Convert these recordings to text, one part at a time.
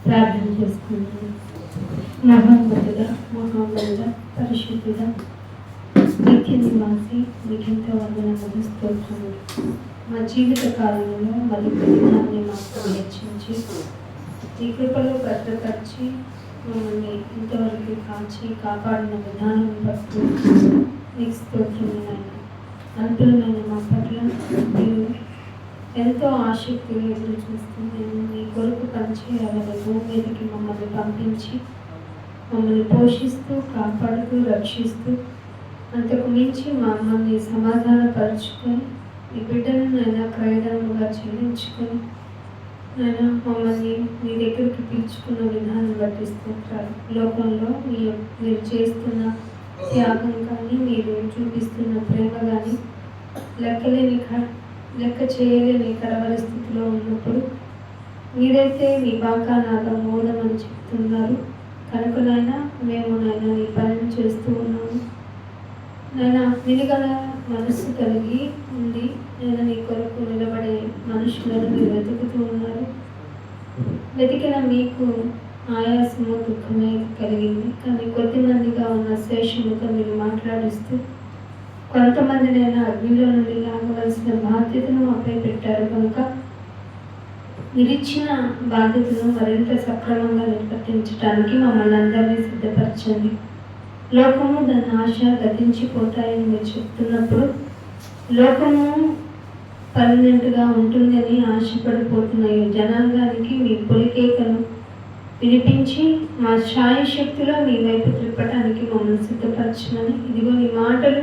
ప్రార్థన చేసుకుంటున్నాను. మహోన్నతుడా, మహోన్నతుడ, పరిశుద్ధుడ, నిత్య నివాసి, మీకెంతో వందనములు, స్తోత్రములు. మా జీవిత కాలంలో మరి దినాన్ని మాకు వెచ్చించి ఈ కృపలో భద్రపరిచి మమ్మల్ని ఇంతవరకు కాచి కాపాడిన విధానం బట్టి మీకు స్తోత్రమైన అనుకూలమైన మా పట్ల మీరు ఎంతో ఆసక్తిగా ఎదురు చూస్తూ మేము మీ కొరకు పనిచేయాలని భూమి మీదకి మమ్మల్ని పంపించి మమ్మల్ని పోషిస్తూ కాపాడుతూ రక్షిస్తూ అంతకు మించి మమ్మల్ని సమాధానపరుచుకొని మీ బిడ్డను నైనా క్రయధనముగా చెల్లించుకొని నైనా మమ్మల్ని మీ దగ్గరికి పిలుచుకున్న విధానం బట్టి స్తోత్రాలు. లోకంలో మీరు చేస్తున్న త్యాగం కానీ మీరు చూపిస్తున్న ప్రేమ కానీ లెక్క చేయలేని కడవరి స్థితిలో ఉన్నప్పుడు మీరైతే మీ బాకానాదం మోదమని చెప్తున్నారు కనుకనైనా మేము నైనా ఈ పనిని చేస్తూ ఉన్నాము. నైనా వినగల మనస్సు కలిగి ఉంది. నేను నీ కొరకు నిలబడే మనుషులను మీరు వెతుకుతూ ఉన్నారు. వెతికిన మీకు ఆయాసము దుఃఖమే కలిగింది, కానీ కొద్దిమందిగా ఉన్న శేషముతో మీరు మాట్లాడిస్తూ కొంతమందినైనా అగ్నిలో నుండి లాగవలసిన బాధ్యతను మాపై పెట్టారు కనుక మీరిచ్చిన బాధ్యతను మరింత సక్రమంగా నిర్వర్తించడానికి మమ్మల్ని అందరినీ సిద్ధపరచండి. లోకము దాని ఆశ గతించిపోతాయని మీరు చెప్తున్నప్పుడు లోకము పర్మనెంట్గా ఉంటుందని ఆశపడిపోతున్నాయి జనాంగానికి మీ పొలికేకను వినిపించి మా శాయశక్తిలో మీ వైపు త్రిప్పడానికి మమ్మల్ని సిద్ధపరచమని ఇదిగో నీ మాటలు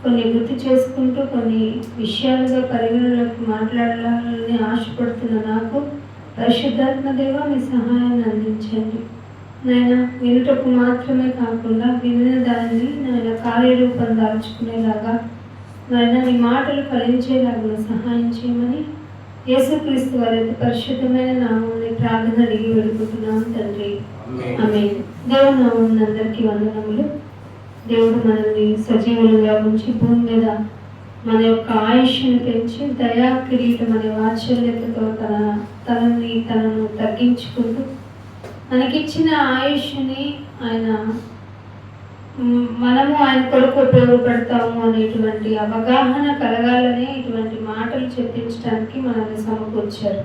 కొన్ని గుర్తు చేసుకుంటూ కొన్ని విషయాలుగా పరిగణలోకి మాట్లాడాలని ఆశపడుతున్న నాకు పరిశుద్ధాత్మ దేవ మీ సహాయాన్ని అందించండి. నాయన వినుటకు మాత్రమే కాకుండా వినిన దాన్ని నాయన కార్యరూపం దాల్చుకునేలాగా నాయన నీ మాటలు ఫలించేలాగా సహాయం చేయమని యేసుక్రీస్తు వారి పరిశుద్ధమైన నామాన్ని ప్రార్థన అడిగి వేడుకుంటున్నాం తండ్రి, ఆమేన్. దేవుని నామమున అందరికీ వందనములు. దేవుడు మనల్ని సజీవులుగా ఉంచి భూమి మీద మన యొక్క ఆయుష్ను పెంచి దయా కిరీటం అనే వాత్సల్యతతో తనను తగ్గించుకుంటూ మనకిచ్చిన ఆయుష్ని మనము ఆయన కొరకు ఉపయోగపడతాము అనేటువంటి అవగాహన కలగాలనే ఇటువంటి మాటలు చెప్పించడానికి మనల్ని సమకూర్చారు.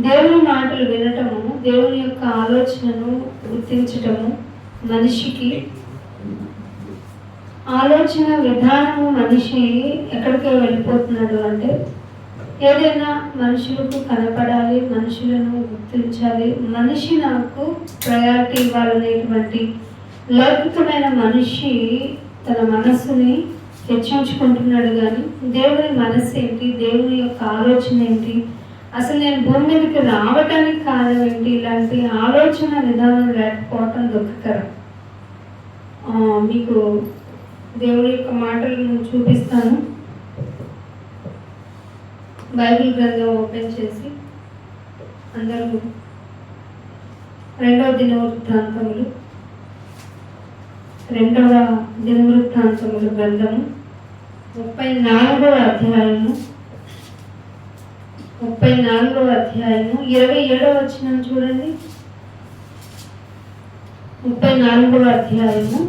దేవుని మాటలు వినటము, దేవుని యొక్క ఆలోచనను గుర్తించటము మనిషికి ఆలోచన విధానము. మనిషి ఎక్కడికి వెళ్ళిపోతున్నాడు అంటే ఏదైనా మనుషులకు కనపడాలి, మనుషులను గుర్తించాలి, మనిషి నాకు ప్రయారిటీ ఇవ్వాలనేటువంటి లౌకికమైన మనిషి తన మనస్సుని హెచ్చించుకుంటున్నాడు. కానీ దేవుని మనస్సు ఏంటి, దేవుని యొక్క ఆలోచన ఏంటి, అసలు నేను భూమి మీదకి రావటానికి కారణం ఏంటి, ఇలాంటి ఆలోచన విధానం లేకపోవటం దుఃఖకరం. మీకు దేవుడి యొక్క మాటలను చూపిస్తాను. బైబిల్ గ్రంథం ఓపెన్ చేసి అందరూ 2వ దినవృత్తాంతములు గ్రంథము 34వ అధ్యాయము 27వ వచనం చూడండి. 34వ అధ్యాయము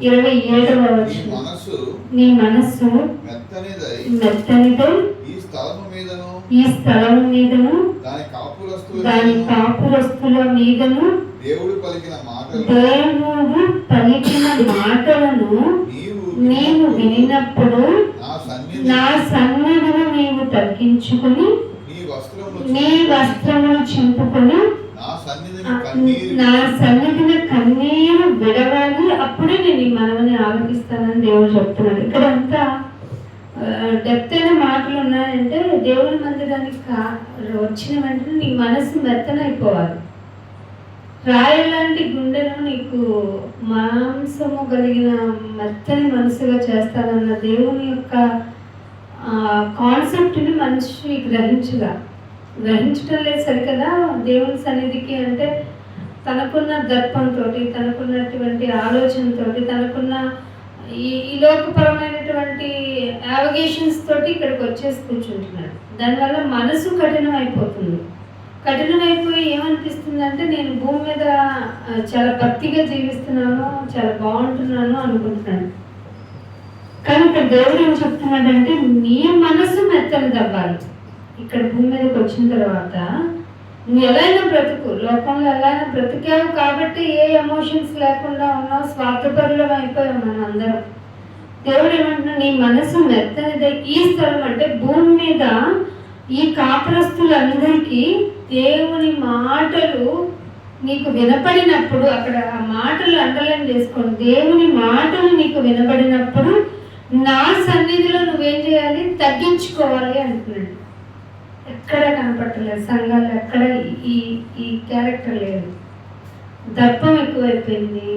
27వ వచనం. నీ మనస్సు మెత్తనిదై ఈ స్థలము మీదను దాని కాపురస్తుల మీదను దేవుడు పలికిన మాటలను నీవు వినినప్పుడు నా సన్నిధిని నీవు తగ్గించుకుని నీ వస్త్రములు చింపుకొని నా సన్నిధిని కన్నీరు విడవాలి, అప్పుడే నేను ఈ మనవని ఆలోచిస్తానని దేవుడు చెప్తున్నాడు. ఇక్కడంతా డెప్త్ అయిన మాటలు ఉన్నాయంటే దేవుని మందిరానికి వచ్చిన వెంటనే నీ మనసు మెత్తనైపోవాలి. రాయలాంటి గుండెను నీకు మాంసము కలిగిన మెత్తని మనసుగా చేస్తానన్న దేవుని యొక్క కాన్సెప్ట్ని మనిషి గ్రహించడం లేదు సరికదా. దేవుని సన్నిధికి అంటే తనకున్న దర్పంతో, తనకున్నటువంటి ఆలోచనతో, తనకున్న ఈ లోకపరమైనటువంటి యావగేషన్స్ తోటి ఇక్కడికి వచ్చేసి కూర్చుంటున్నాడు. దానివల్ల మనసు కఠినం అయిపోతుంది. కఠినమైపోయి ఏమనిపిస్తుంది అంటే నేను భూమి మీద చాలా భక్తిగా జీవిస్తున్నాను, చాలా బాగుంటున్నాను అనుకుంటున్నాను. కానీ ఇక్కడ దేవుడు ఏం చెప్తున్నాడంటే నీ మనసు మెత్తనిది అవ్వాలి. ఇక్కడ భూమి మీదకి వచ్చిన తర్వాత నువ్వు ఎలా అయినా బ్రతుకు, లోకంలో ఎలా అయినా బ్రతికావు కాబట్టి ఏ ఎమోషన్స్ లేకుండా ఉన్నావు, స్వార్థపరులం అయిపోయాం మనం అందరం. దేవుడు ఏమంటున్నా నీ మనసు మెత్తనిదే. ఈ స్థలం అంటే భూమి మీద ఈ కాపురస్తులందరికీ దేవుని మాటలు నీకు వినపడినప్పుడు, అక్కడ ఆ మాటలు అండర్లైన్ చేసుకోండి, దేవుని మాటలు నీకు వినపడినప్పుడు నా సన్నిధిలో నువ్వేం చేయాలి, తగ్గించుకోవాలి అంటున్నాడు. ఎక్కడ కనపడలేదు సంఘాలు, ఎక్కడ ఈ ఈ క్యారెక్టర్ లేదు. దర్పం ఎక్కువైపోయింది,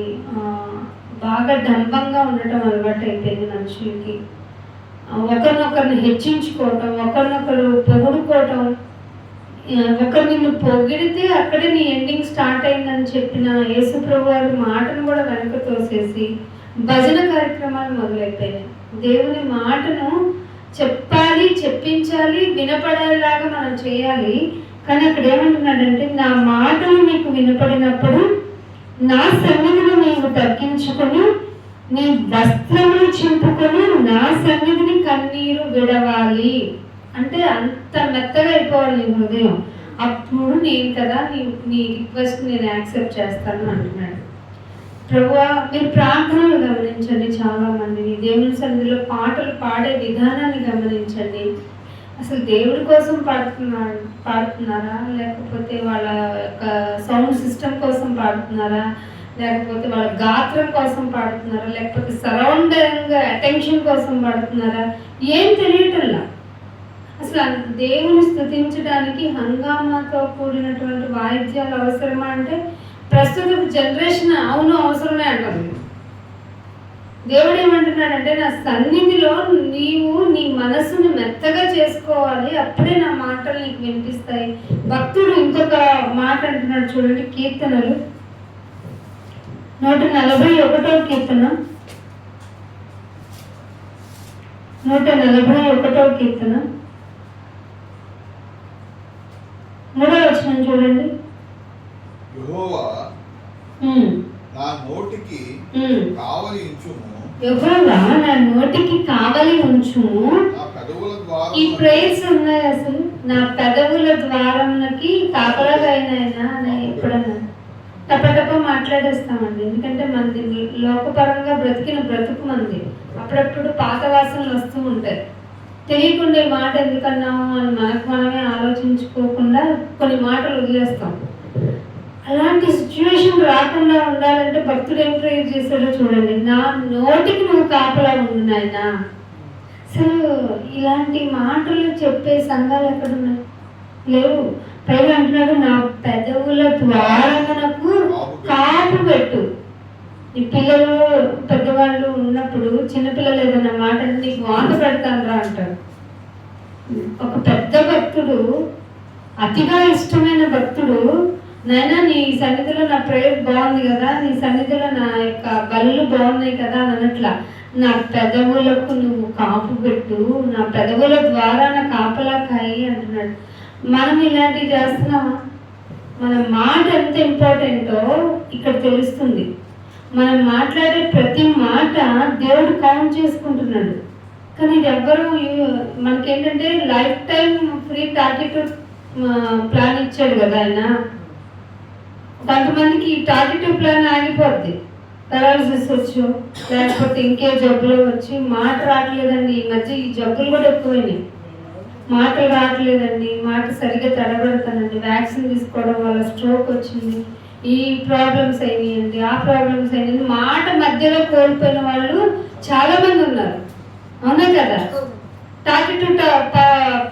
బాగా డంబంగా ఉండటం అలవాటు అయిపోయింది మనుషులకి. ఒకరినొకరిని హెచ్చించుకోవటం, ఒకరినొకరు పొగుడుకోవటం, ఒకరు నిన్ను పొగిడితే అక్కడే నీ ఎండింగ్ స్టార్ట్ అయిందని చెప్పిన యేసుప్రభు వారి మాటను కూడా వెనక తోసేసి భజన కార్యక్రమాలు మొదలైపోయినాయి. దేవుని మాటను చెప్పాలి, చెప్పించాలి, వినపడేలాగా మనం చేయాలి. కానీ అక్కడ ఏమంటున్నాడంటే నా మాటలు నీకు వినపడినప్పుడు నా సన్నిధిని నీవు తగ్గించుకొని నీ వస్త్రములు చింపుకొని నా సన్నిధిని కన్నీరు విడవాలి. అంటే అంత మెత్తగా అయిపోవాలి నీ హృదయం. అప్పుడు నేను కదా నీ రిక్వెస్ట్ నేను యాక్సెప్ట్ చేస్తాను అంటున్నాడు. ప్రభువా, మీరు ప్రార్థనలు గమనించండి, చాలా మందిని దేవుని సన్నిధిలో పాటలు పాడే విధానాన్ని గమనించండి. అసలు దేవుడి కోసం పాడుతున్నారా, లేకపోతే వాళ్ళ యొక్క సౌండ్ సిస్టమ్ కోసం పాడుతున్నారా, లేకపోతే వాళ్ళ గాత్రం కోసం పాడుతున్నారా, లేకపోతే సరౌండింగ్ అటెన్షన్ కోసం పాడుతున్నారా, ఏం తెలియటంలా. అసలు దేవుని స్తుతించడానికి హంగామాతో కూడినటువంటి వాయిద్యాలు అవసరమా అంటే ప్రస్తుత జనరేషన్ అవును అవసరమే అంటారు. దేవుడు ఏమంటున్నాడంటే నా సన్నిధిలో నీవు నీ మనసుని మెత్తగా చేసుకోవాలి, అప్పుడే నా మాటలు నీకు వినిపిస్తాయి. భక్తుడు ఇంకొక మాట అంటున్నాడు చూడండి, కీర్తనలు 141వ కీర్తన, 141వ కీర్తన 3వ వచనం చూడండి. యెహోవా నా నోటికి కావలి ఉంచుము, యెహోవా నా నోటికి కావలి ఉంచుము. ఈ ప్రేయర్స్ ఉన్నాయి. అసలు నా పెదవుల ద్వారంకి కాపలాగా అయినా ఎప్పుడన్నా టపటప మాట్లాడేస్తామండి. ఎందుకంటే మనది లోకపరంగా బ్రతికిన బ్రతుకు మంది, అప్పుడప్పుడు పాత వాసనలు వస్తూ ఉంటాయి. తెలియకుండా ఈ మాట ఎందుకన్నాము అని మనకు మనమే ఆలోచించుకోకుండా కొన్ని మాటలు వదిలేస్తాం. అలాంటి సిచ్యువేషన్ రాకుండా ఉండాలంటే భక్తుడు ఏం ప్రేయర్ చేశాడో చూడండి. నా నోటికి నువ్వు కాపలా ఉండు నాయనా. అసలు ఇలాంటి మాటలు చెప్పే సంఘాలు ఎక్కడున్నాయి? లేవు. పైగా అంటున్నాడు నా పెదవుల ద్వారమునకు కాపు పెట్టు. ఈ పిల్లలు పెద్దవాళ్ళు ఉన్నప్పుడు చిన్నపిల్లలు ఏదైనా మాట నీకు వాత పెడతానరా అంటారు. ఒక పెద్ద భక్తుడు, అతిగా ఇష్టమైన భక్తుడు, నాయనా నీ సన్నిధిలో నా ప్రేయర్ బాగుంది కదా, నీ సన్నిధిలో నా యొక్క బలులు బాగున్నాయి కదా అని అనట్లా, నా పెదవులకు నువ్వు కాపు పెట్టు, నా పెదవుల ద్వారా నా కాపలా కాయి అంటున్నాడు. మనం ఇలాంటివి చేస్తున్నామా? మన మాట ఎంత ఇంపార్టెంటో ఇక్కడ తెలుస్తుంది. మనం మాట్లాడే ప్రతి మాట దేవుడు కౌంట్ చేసుకుంటున్నాడు. కానీ ఇది ఎవ్వరూ మనకేంటంటే లైఫ్ టైం ఫ్రీ 32 ప్లాన్ ఇచ్చాడు కదా ఆయన. కొంతమందికి ఈ 32 ప్లాన్ ఆగిపోద్ది, పెరాలసిస్ వచ్చు, లేకపోతే ఇంకే జబ్బులు వచ్చి మాట రావట్లేదండి. ఈ మధ్య ఈ జబ్బులు కూడా ఎక్కువైనాయి. మాటలు రావట్లేదండి, మాట సరిగ్గా తడబడతానండి, వ్యాక్సిన్ తీసుకోవడం వల్ల స్ట్రోక్ వచ్చింది, ఈ ప్రాబ్లమ్స్ అయినాయండి, ఆ ప్రాబ్లమ్స్ అయినాయి. మాట మధ్యలో కోల్పోయిన వాళ్ళు చాలా మంది ఉన్నారు, అవునా కదా? 32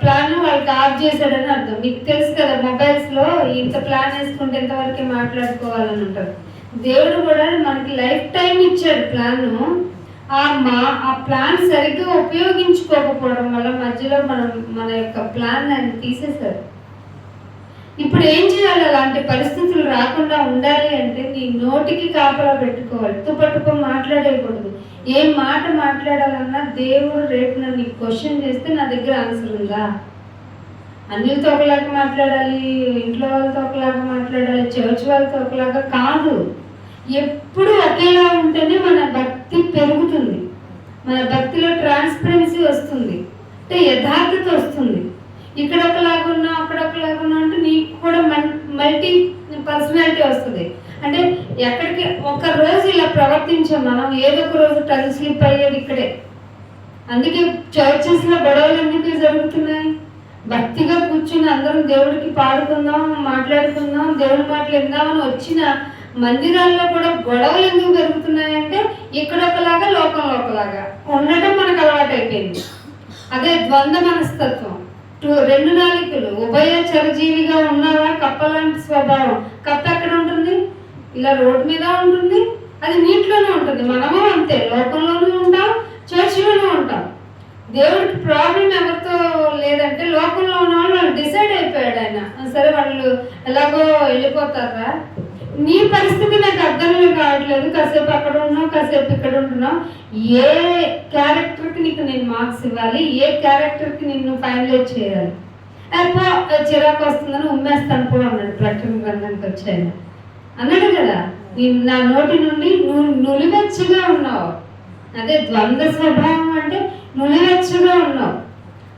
ప్లాన్ వాళ్ళకి ఆఫ్ చేశాడని అర్థం. మీకు తెలుసు కదా, మొబైల్స్లో ఇంత ప్లాన్ వేసుకుంటే ఎంతవరకే మాట్లాడుకోవాలని ఉంటారు. దేవుడు కూడా మనకి లైఫ్ టైం ఇచ్చాడు ప్లాన్. ఆ ప్లాన్ సరిగ్గా ఉపయోగించుకోకపోవడం వల్ల మధ్యలో మన యొక్క ప్లాన్ ఆయన తీసేశారు. ఇప్పుడు ఏం చేయాలి? అలాంటి పరిస్థితులు రాకుండా ఉండాలి అంటే నీ నోటికి కాపలా పెట్టుకోవాలి. తుపటుప మాట్లాడేయకూడదు. ఏం మాట మాట్లాడాలన్నా దేవుడు రేపు నన్ను క్వశ్చన్ చేస్తే నా దగ్గర ఆన్సర్ ఉందా? అన్యులతో ఒకలాగా మాట్లాడాలి, ఇంట్లో వాళ్ళతో ఒకలాగా మాట్లాడాలి, చర్చ్ వాళ్ళతో ఒకలాగా కాదు. ఎప్పుడు ఒకేలా ఉంటేనే మన భక్తి పెరుగుతుంది, మన భక్తిలో ట్రాన్స్పరెన్సీ వస్తుంది, అంటే యథార్థత వస్తుంది. ఇక్కడ ఒకలాగా ఉన్నా అక్కడ ఒకలాగా ఉన్నా అంటే నీకు కూడా మల్టీ పర్సనాలిటీ వస్తుంది. అంటే ఎక్కడికి ఒక రోజు ఇలా ప్రవర్తించాం మనం, ఏదో ఒక రోజు టంగ్ స్లిప్ అయ్యేది ఇక్కడే. అందుకే చర్చెస్లో గొడవలు ఎందుకు జరుగుతున్నాయి? భక్తిగా కూర్చుని అందరం దేవుడికి పాడుకుందాం, మాట్లాడుకుందాం, దేవుడి మాటలు విందామని వచ్చిన మందిరాల్లో కూడా గొడవలు ఎందుకు జరుగుతున్నాయంటే ఇక్కడ ఒకలాగా లోకంలో ఒకలాగా ఉండటం మనకు అలవాటు అయిపోయింది. అదే ద్వంద్వ మనస్తత్వం, రెండు నాలుకలు, ఉభయ చరజీవిగా ఉన్నావా? కప్ప లాంటి స్వభావం. కప్ప ఎక్కడ ఉంటుంది? ఇలా రోడ్డు మీద ఉంటుంది, అది నీటిలోనే ఉంటుంది. మనము అంతే, లోకంలోనూ ఉంటాం, చర్చిలోనూ ఉంటాం. దేవుడికి ప్రాబ్లం ఎవరితో లేదంటే లోకంలో ఉన్న వాళ్ళు డిసైడ్ అయిపోయాడు ఆయన, సరే వాళ్ళు ఎలాగో వెళ్ళిపోతారా. నీ పరిస్థితి నాకు అర్థం కావట్లేదు, కాసేపు అక్కడ ఉన్నావు, కాసేపు ఇక్కడ ఉంటున్నావు. ఏ క్యారెక్టర్కి నీకు నేను మార్క్స్ ఇవ్వాలి, ఏ క్యారెక్టర్కి నిన్ను ఫైనలైజ్ చేయాలి? అప్పో చిరాకు వస్తుందని ఉమ్మేస్తాను కూడా అన్నాడు ప్రకటన గ్రంథానికి వచ్చాయన అన్నాడు కదా. నా నోటి నుండి నువ్వు నులివెచ్చగా ఉన్నావు. అదే ద్వంద్వ స్వభావం అంటే నులివెచ్చగా ఉన్నావు.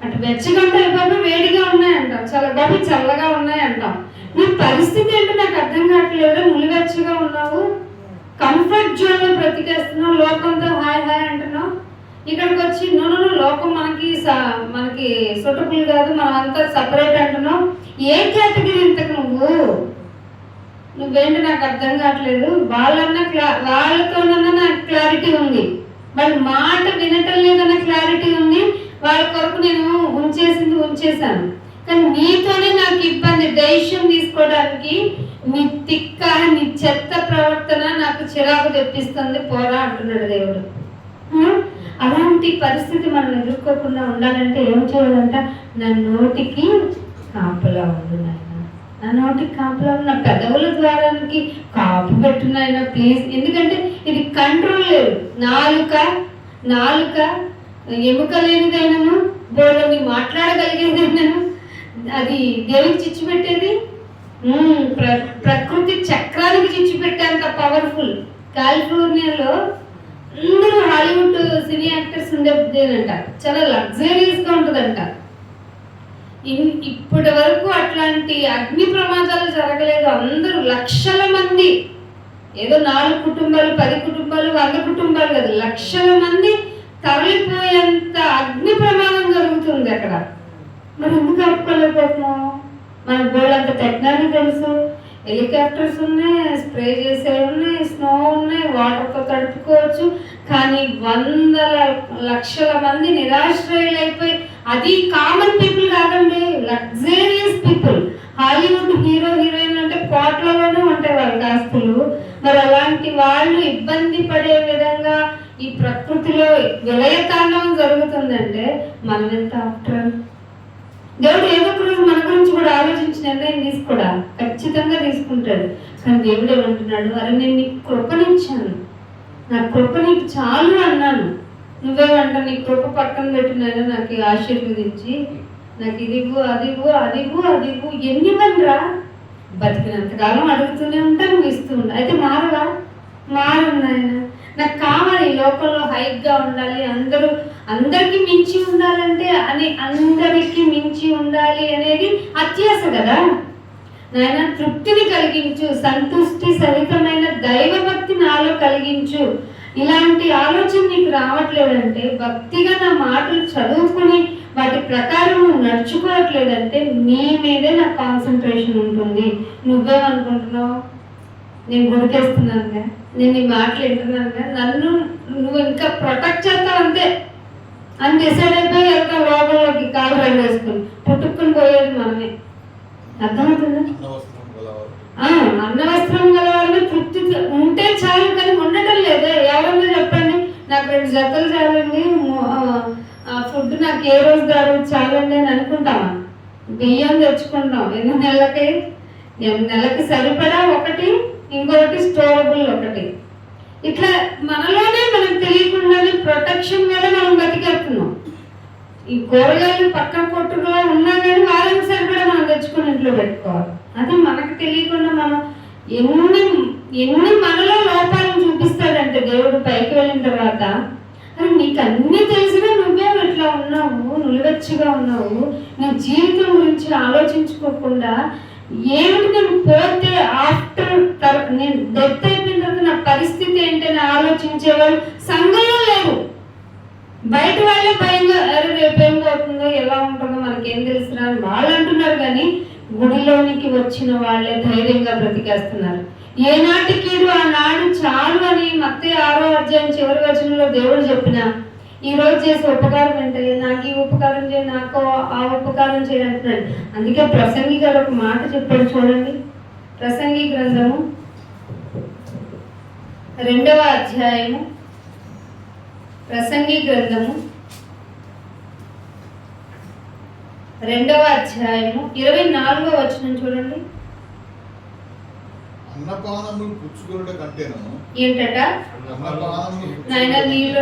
అటు వెచ్చగా అయిపోయి వేడిగా ఉన్నాయంటాం, బాబు చల్లగా ఉన్నాయంటాం. నీ పరిస్థితి ఏంటో నాకు అర్థం కావట్లేదు. నులివెచ్చగా ఉన్నావు, కంఫర్ట్ జోన్ లో బ్రతికేస్తున్నావు, లోకంతో హాయ్ హాయ్ అంటున్నావు. ఇక్కడికి వచ్చి నూనె లోకం మనకి సూటబుల్ కాదు, మనం అంతా సపరేట్ అంటున్నావు. ఏ కేటగిరీ ఇంతకు నువ్వేంటి నాకు అర్థం కావట్లేదు. వాళ్ళతోనన్నా నాకు క్లారిటీ ఉంది, వాళ్ళ మాట వినటం లేదన్న క్లారిటీ ఉంది, వాళ్ళ కొరకు నేను ఉంచేసాను. కానీ నీతోనే నాకు ఇబ్బంది, డెసిషన్ తీసుకోవడానికి నీ తిక్క, నీ చెత్త ప్రవర్తన నాకు చిరాకు తెప్పిస్తుంది, పోరా అంటున్నాడు దేవుడు. అలాంటి పరిస్థితి మనం ఎదుర్కోకుండా ఉండాలంటే ఏం చేయాలంట? నా నోటికి కాపలా ఉండు నాయన, నా నోటికి కాపలా ఉన్న పెదవుల ద్వారానికి కాపు పెట్టున్నాయన ప్లీజ్. ఎందుకంటే ఇది కంట్రోల్ లేదు. నాలుక ఎముక లేనిదైనను, బోళ్ళని మాట్లాడగలిగేదైనను, అది దేవుడికి చిచ్చు పెట్టేది. ప్రకృతి చక్రానికి చిచ్చు పెట్టేంత పవర్ఫుల్. కాలిఫోర్నియాలో అందరూ హాలీవుడ్ సినీ యాక్టర్స్ ఉండేదేనంట, చాలా లగ్జరీస్గా ఉంటుందంట. ఇప్పటి వరకు అట్లాంటి అగ్ని ప్రమాదాలు జరగలేదు. అందరూ లక్షల మంది, ఏదో 4 కుటుంబాలు 10 కుటుంబాలు 100 కుటుంబాలు కాదు, లక్షల మంది తరలిపోయేంత అగ్ని ప్రమాదం జరుగుతుంది అక్కడ. మరి ఎందుకు ఆపుకోలేకపోతున్నాం? మనకు బోళ్ళంత టెక్నాలజీ తెలుసు, హెలికాప్టర్స్ ఉన్నాయి, స్ప్రే చేసేవి ఉన్నాయి, స్నో ఉన్నాయి, వాటర్తో తడుపుకోవచ్చు. కానీ వందల లక్షల మంది నిరాశ్రయులైపోయి, అది కామన్ పీపుల్ కాదండి, luxurious people. Hollywood hero heroine అంటే కోట్లలోనే ఉంటాయి వాళ్ళకి ఆస్తులు. మరి అలాంటి వాళ్ళు ఇబ్బంది పడే విధంగా ఈ ప్రకృతిలో విలయతాండవం జరుగుతుందంటే మనం ఎంత ఆఫ్టర్. దేవుడు ఏదో ఒక రోజు మన గురించి కూడా ఆలోచించి నిర్ణయం తీసుకోడా, ఖచ్చితంగా తీసుకుంటాడు. కానీ దేవుడు ఏమంటున్నాడు? అరే నేను నీకు కృపనిచ్చాను, నా కృప నీకు చాలు అన్నాను. నువ్వేమంటా నీ కృప పక్కన పెట్టినాను, నాకు ఆశీర్వదించి నాకు ఇదివ్వు అదివ్వు అదివ్వు అదివ్వు. ఎన్నివనరా? బతికినంతకాలం అడుగుతూనే ఉంటా, నువ్వు ఇస్తూ ఉంటా. అయితే మారున్నాయన నాకు కావాలి, లోకంలో హైక్గా ఉండాలి, అందరికీ మించి ఉండాలంటే అందరికీ మించి ఉండాలి అనేది అత్యాశ కదా నాయన. తృప్తిని కలిగించు, సంతుష్టి సహితమైన దైవభక్తి నాలో కలిగించు. ఇలాంటి ఆలోచన నీకు రావట్లేదంటే, భక్తిగా నా మాటలు చదువుకుని వాటి ప్రకారం నడుచుకోవట్లేదంటే నీ మీదే నా కాన్సన్ట్రేషన్ ఉంటుంది. నువ్వేమనుకుంటున్నావు? నేను గుడికేస్తున్నానుగా, నేను నీ మాటలు వింటున్నానుగా, నన్ను నువ్వు ఇంకా ప్రొటెక్ట్ చేస్తావు అంతే అని డిసైడ్ అయిపోయి వెళ్తాం లోపలికి, కాలు రైలు వేసుకుని పుట్టుకుని పోయేది మనమే. అర్థమవుతుందా? అన్న వస్త్రం గల వాళ్ళు తృప్తి ఉంటే చాలు, కానీ ఉండటం లేదే. ఎవరన్నా చెప్పండి, నాకు 2 జతలు చాలండి, ఫుడ్ నాకు ఏ రోజు కాదు చాలండి అని అనుకుంటామా? బియ్యం తెచ్చుకుంటాం ఎన్ని నెలకి సరిపడా ఒకటి, ఇంకొకటి స్టోరబుల్ ఒకటి. ఇట్లా మనలోనే మనకు తెలియకుండానే ప్రొటెక్షన్ మీద మనం బతికేస్తున్నాం. ఈ కూరగాయలు పక్కన కొట్టులో ఉన్నా కానీ వారానికి సరిపడా మనం తెచ్చుకుని ఇంట్లో పెట్టుకోవాలి. అది మనకు తెలియకుండా మనం ఎన్ని మనలో లోపాలను చూపిస్తాడంటే దేవుడు పైకి వెళ్ళిన తర్వాత, అని నీకు అన్నీ తెలిసినా నువ్వే ఇట్లా ఉన్నావు, నులివెచ్చిగా ఉన్నావు, నీ జీవితం గురించి ఆలోచించుకోకుండా ఏమిటి నేను పోతే నేను డెత్ అయిపోయిన తర్వాత నా పరిస్థితి ఏంటని ఆలోచించేవాళ్ళు సంఘంలో లేరు. బయట వాళ్ళే భయంగా రేపు ఏం అవుతుందో ఎలా ఉంటుందో మనకేం తెలుసురా అని వాళ్ళు అంటున్నారు, కానీ గుడిలోనికి వచ్చిన వాళ్ళే ధైర్యంగా బ్రతికేస్తున్నారు. ఏనాటికి ఆనాడు చాలు అని మత్తయి 6వ అధ్యాయం చివరి వచనంలో దేవుడు చెప్పిన ఈ రోజు చేసే ఉపకారం ఏంటి, నాకు ఈ ఉపకారం చేయి, నాకు ఆ ఉపకారం చేయి అంటున్నాడు. అందుకే ప్రసంగి గారు ఒక మాట చెప్పాడు చూడండి. ప్రసంగి గ్రంథము 2వ అధ్యాయము, ప్రసంగి గ్రంథము 2వ అధ్యాయము 24వ వచనం చూడండి. అన్నపానములు పుచ్చుకొనుట కంటేను ఏంటట? నాయన నీళ్ళు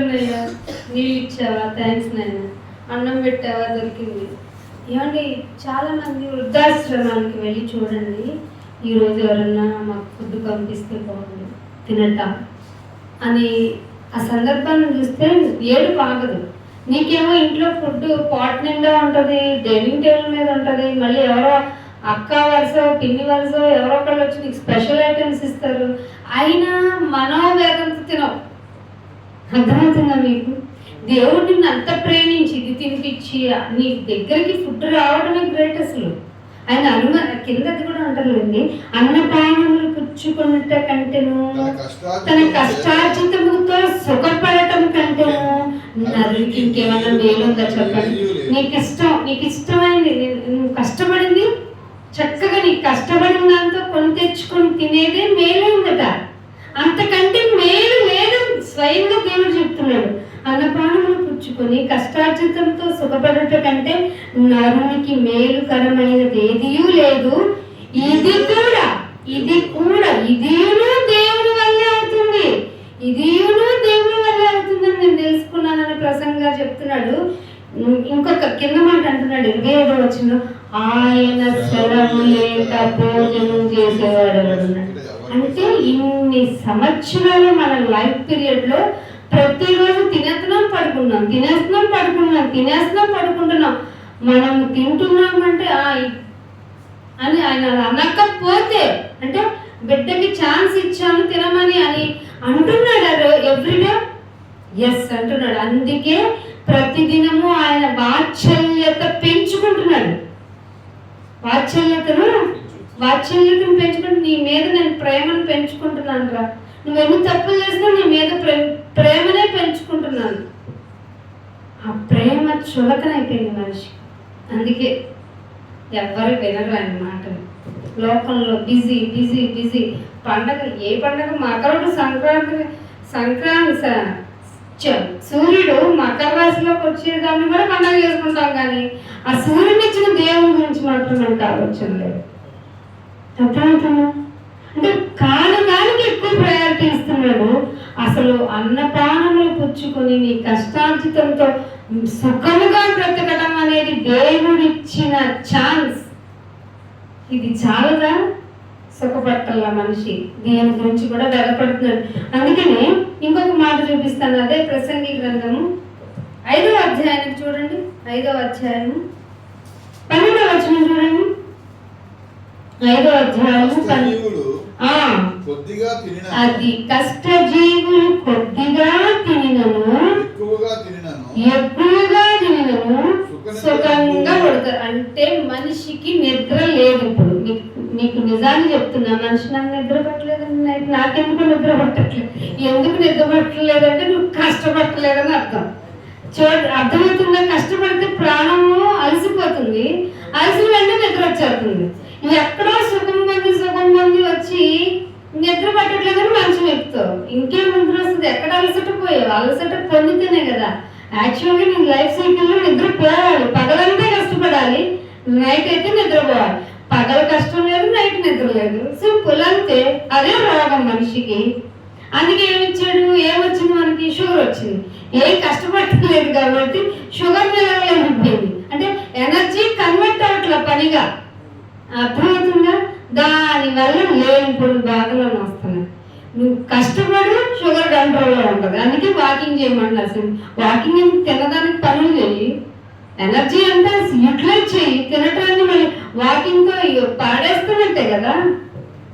ఇచ్చావా, థ్యాంక్స్ నాయన, అన్నం పెట్టావా, దొరికింది. ఏమండి చాలా మంది వృద్ధాశ్రమానికి వెళ్ళి చూడండి, ఈరోజు ఎవరన్నా మాకు ఫుడ్ పంపిస్తే బాగుంది తినటం అని ఆ సందర్భాన్ని చూస్తే ఏడుపు ఆగదు. నీకేమో ఇంట్లో ఫుడ్ పాట్ నిండా ఉంటుంది, డైనింగ్ టేబుల్ మీద ఉంటుంది, మళ్ళీ ఎవరో అక్క వరుస పిన్ని వరుస ఎవరో ఒకళ్ళు వచ్చి నీకు స్పెషల్ ఐటమ్స్ ఇస్తారు, అయినా మనోవేదంతో తినవు. అర్థమవుతుందా మీకు? దేవుడు నిన్ను అంత ప్రేమించి ఇది తినిపించి నీ దగ్గరికి ఫుడ్ రావడమే గ్రేట్. అసలు ఆయన కిందది కూడా అంటారులేండి, అన్నపానములు పుచ్చుకున్నట్ట కంటేను తన కష్టార్జితముతో సుఖపడటం కంటేను నరుడికి ఇంకేమన్నా మేలుందా చెప్పండి? నీకు ఇష్టమైంది నువ్వు కష్టపడింది చక్కగా నీకు కష్టపడిన దాంతో కొని తెచ్చుకొని తినేదే మేలు ఉందట. అంతకంటే మేలు లేదు స్వయంగా దేవుడు చెప్తున్నాడు. అన్నపానములు పుచ్చుకొని కష్టార్జితంతో సుఖపడట కంటే నరునికి మేలుకరమైనది ఏదియూ లేదు. ఇది దేవుని వల్లే అవుతుంది, ఇదియును దేవుని వల్లే అవుతుందని నేను తెలుసుకున్నానని ప్రసంగా చెప్తున్నాడు. ఇంకొక కింద మాట అంటున్నాడు 25వ వచనంలో, ఆయన సెలవు లేక భోజనం చేసేవాడు. అంటే ఇన్ని సంవత్సరాలు మన లైఫ్ పీరియడ్ లో ప్రతిరోజు తినేస్తున్నాం పడుకుంటున్నాం. మనం తింటున్నామంటే అని ఆయన అనకపోతే, అంటే బిడ్డకి ఛాన్స్ ఇచ్చాను తినమని అని అంటున్నాడు ఎవ్రీడే. ఎస్ అంటున్నాడు. అందుకే ప్రతిదినము ఆయన వాత్సల్యత పెంచుకుంటున్నాడు. వాత్సల్యతను పెంచుకుంటూ నీ మీద నేను ప్రేమను పెంచుకుంటున్నాను రా, నువ్వు ఎన్ని తప్పులు చేసినా నీ మీద ప్రేమనే పెంచుకుంటున్నాను. ఆ ప్రేమ చులకనైపోయింది మనిషి. అందుకే ఎవ్వరు వినరు ఆయన మాటలు. లోకంలో బిజీ పండగ, ఏ పండగ మకరుడు సంక్రాంతి సూర్యుడు మకర రాశిలోకి వచ్చేదాన్ని కూడా పండగ చేసుకుంటాం, కానీ ఆ సూర్యుని ఇచ్చిన దేవుని గురించి మాత్రం మనకు ఆలోచన లేదు. అర్థమవుతుందా? అంటే కాలానికి ఎక్కువ ప్రయారిటీ ఇస్తున్నాడు. అసలు అన్నపానములు పుచ్చుకొని నీ కష్టార్జితంతో సుఖముగా బ్రతకడం అనేది దేవుడిచ్చిన ఛాన్స్. ఇది చాలదా? సుఖపట్టాల మనిషి దీని గురించి కూడా వెలపడుతున్నాడు. అందుకని ఇంకొక మాట చూపిస్తాను. అదే ప్రసంగి గ్రంథము 5వ అధ్యాయానికి చూడండి. 5వ అధ్యాయము 12వ వచనం చూడండి. 5వ అధ్యాయము అది కష్టజీవులు కొద్దిగా తినినను ఎక్కువగా తినినను సుఖంగా పడతారు. అంటే మనిషికి నిద్ర లేదు. ఇప్పుడు నీకు నిజాన్ని చెప్తున్నా, మనిషి నాకు నిద్ర పట్టలేదని, నాకెందుకు నిద్ర పట్టట్లేదు. ఎందుకు నిద్ర పట్టలేదంటే నువ్వు కష్టపట్టలేదని అర్థం. అర్థమవుతుందా? కష్టపడితే ప్రాణము అలసిపోతుంది, అలసిన వెంటనే నిద్ర వచ్చేస్తుంది. ఎక్కడో సుఖం మంది వచ్చి నిద్ర పట్టట్లేదని మంచం ఎక్కుతావు, ఇంకేం నిద్ర వస్తుంది? ఎక్కడ అలసట పోయావు? అలసట పొందితేనే కదా. యాక్చువల్గా నీ లైఫ్ సైకిల్లో నిద్ర పోవాలి. పగలంతా కష్టపడాలి, నైట్ అయితే నిద్రపోవాలి. పగల కష్టం లేదు, నైట్ నిద్ర లేదు. సింపుల్ అంతే. అదే రోగం మనిషికి. అందుకే ఏమిచ్చాడు, ఏమొచ్చింది మనకి? షుగర్ వచ్చింది. ఏం కష్టపడలేదు కాబట్టి షుగర్ లెవెల్ అయిపోయింది. అంటే ఎనర్జీ కన్వర్ట్ అవ్వట్ల పనిగా. అర్థమవుతుందా? దానివల్ల లేనిపోయిన బాధలు వస్తున్నాయి. నువ్వు కష్టపడి షుగర్ కంట్రోల్లో ఉంటుంది. అందుకే వాకింగ్ చేయమంటున్నారు. అసలు వాకింగ్ ఏమి తినడానికి పనులు చేయి, ఎనర్జీ అంతా యూటిలైజ్ చేయి. తినటాన్ని మళ్ళీ వాకింగ్తో పాడేస్తున్నట్టే కదా.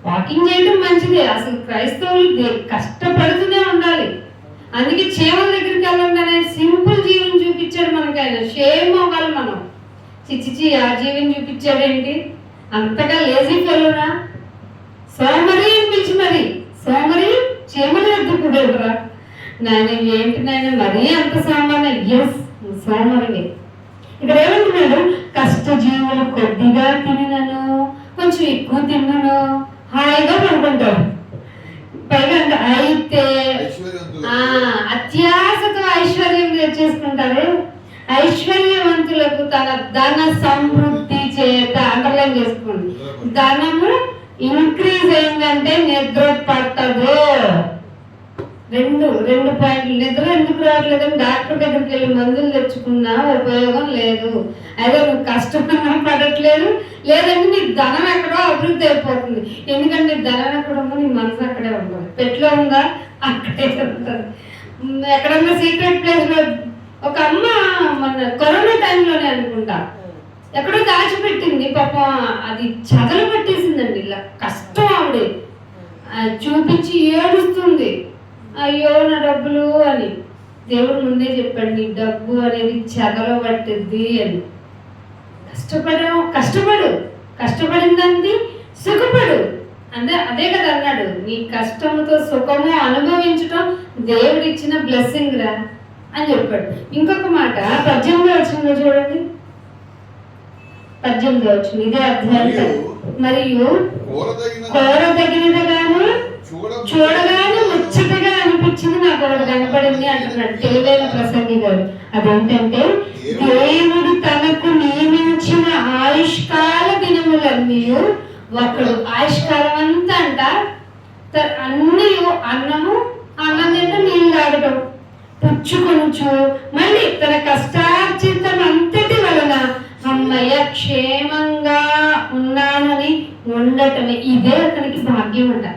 వాకింగ్ చేయడం మంచిదే. అసలు క్రైస్తవులు కష్టపడుతూనే ఉండాలి. అందుకే చేమల దగ్గరికి వెళ్ళండి అనే సింపుల్ జీవనం చూపించాడు మనకి ఆయన. షేమ్ అవ్వాలి మనం. చిచ్చిచి ఆ జీవనం చూపించాడేంటి? అంతగా లేజీ ఫెలోనా, సోమరి అని పిలిచి మరి సోమరి చీమలు ఎద్దుకుడేవరా నాయన, ఏంటి నాయన మరీ అంత సామాన్య? ఎస్, సోమరిని. ఇక్కడ ఏమంటున్నాడు? కష్టజీవులు కొద్దిగా తినను, కొంచెం ఎక్కువ తిన్నాను, హాయిగా పడుకుంటారు. పైగా అయితే అత్యాశతో ఐశ్వర్యం చేసుకుంటారు. ఐశ్వర్యవంతులకు తన ధన సమృద్ధి చేత, అండర్లైన్ చేసుకోండి, ధనము ఇంక్రీజ్ అయిందంటే నిద్ర పట్టదు. రెండు పాయింట్లు. నిద్ర ఎందుకు రావట్లేదని డాక్టర్ దగ్గరికి వెళ్ళి మందులు తెచ్చుకున్నా ఉపయోగం లేదు. అదే నువ్వు కష్టపడినా పడట్లేదు, లేదంటే నీ ధనం ఎక్కడో అభివృద్ధి అయిపోతుంది. ఎందుకంటే నీ ధనం ఎక్కడ ఉందో నీ మనసు అక్కడే ఉంటుంది. పెట్లో ఉందా అక్కడే ఉంటుంది. ఎక్కడన్నా సీక్రెట్ ప్లేస్లో ఒక అమ్మ మన కరోనా టైంలోనే అనుకుంటా ఎక్కడో దాచిపెట్టింది. పాపం అది చదలు పట్టేసిందండి. ఇలా కష్టం ఆవిడ చూపించి ఏడుస్తుంది, అయ్యో నా డబ్బులు అని. దేవుడు ముందే చెప్పాడు, నీ డబ్బు అనేది చెదలో పట్టిద్ది అని. కష్టపడిందండి సుఖపడు. అంటే అదే కదా అన్నాడు, నీ కష్టంతో సుఖము అనుభవించడం దేవుడిచ్చిన బ్లెస్సింగ్ రా అని చెప్పాడు. ఇంకొక మాట 18వ వచనంలో చూడండి. 18వ వచనం ఇదే అధ్యాయం. మరియు కోరదగినదిగాను చూడగానే ముచ్చటగా అనిపించింది నాకు ఒకటి కనపడింది అంటున్నాడు తెలివైన ప్రసంగి గారు. అదేంటంటే దేవుడు తనకు నియమించిన ఆయుష్కాల దినములన్నీ ఒకడు ఆయుష్కాలం అంతా అంట అన్ని అన్నం తింటే నీళ్ళు తాగటం, పుచ్చుకొనుచు మళ్ళీ తన కష్టార్జితం అంతటి వలన అమ్మయ్య క్షేమంగా ఉన్నానని ఉండటమే. ఇదే అతనికి భాగ్యం అంట.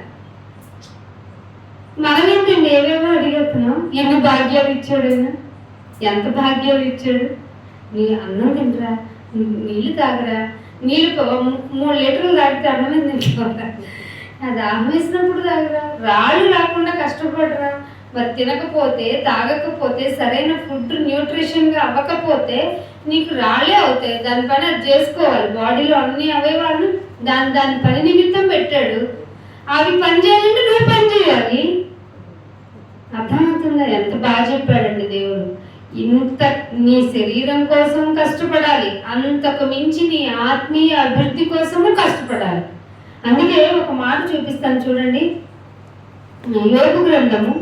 మనం ఏంటండి ఏవేవో అడిగేస్తున్నాం. ఎన్ని భాగ్యాలు ఇచ్చాడు ఆయన, ఎంత భాగ్యాలు ఇచ్చాడు. నీ అన్నం తింటరా, నీళ్ళు తాగరా, నీళ్ళు 3 లీటర్లు తాగితే అన్నం తింటారా, అది దాహం వేసినప్పుడు తాగరా, రాళ్ళు రాకుండా కష్టపడరా. మరి తినకపోతే తాగకపోతే సరైన ఫుడ్ న్యూట్రిషన్గా అవ్వకపోతే నీకు రాళ్ళే అవుతాయి. దాని పని అది చేసుకోవాలి. బాడీలో అన్ని అవయవాలు దాని పని నిమిత్తం పెట్టాడు. అవి పని చేయాలంటే నువ్వు పని చేయాలి. అర్థమవుతుందా? ఎంత బాగా చెప్పాడండి దేవుడు. ఇంత నీ శరీరం కోసం కష్టపడాలి, అంతకు మించి నీ ఆత్మీయ అభివృద్ధి కోసము కష్టపడాలి. అందుకే ఒక మాట చూపిస్తాను చూడండి. యోబు గ్రంథము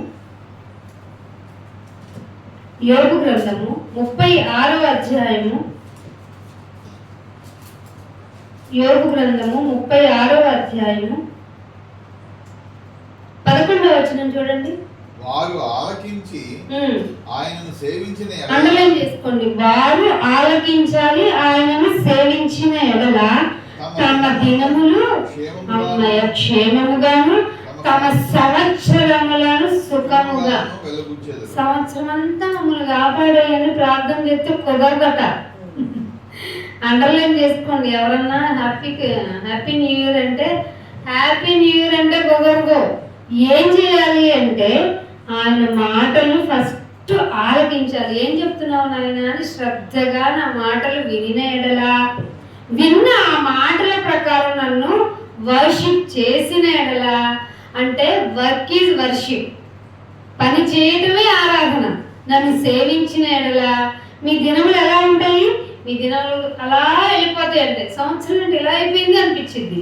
36వ అధ్యాయము. యోబు గ్రంథము 36వ అధ్యాయము 11వ వచనం చూడండి. వారు ఆలకించి ఆయనను సేవించిన అండర్లైన్ చేసుకోండి. వారు ఆలకించాలి, ఆయనను సేవించిన ఎడల తమ దినములు అమ్మయ్య క్షేమముగాను తమ సంవత్సరములను సుఖముగా. సంవత్సరం అంతా మమ్మల్ని కాపాడేయని ప్రార్థన చేస్తే కుదరదట. అండర్లైన్ చేసుకోండి. ఎవరన్నా హ్యాపీ న్యూ ఇయర్ అంటే కుదరదు. ఏం చేయాలి అంటే ఆయన మాటలు ఫస్ట్ ఆలకించాలి. ఏం చెప్తున్నావు నాయన అని శ్రద్ధగా నా మాటలు వినిన ఎడలా, విన్న ఆ మాటల ప్రకారం నన్ను వర్షిప్ చేసిన ఎడలా, అంటే వర్క్ ఈజ్ వర్షిప్, పని చేయటమే ఆరాధన. నన్ను సేవించిన ఎడలా మీ దినములు ఎలా ఉంటాయి? మీ దినములు అలా వెళ్ళిపోతాయి. అంటే సంవత్సరం అంటే ఇలా అయిపోయింది అనిపించింది.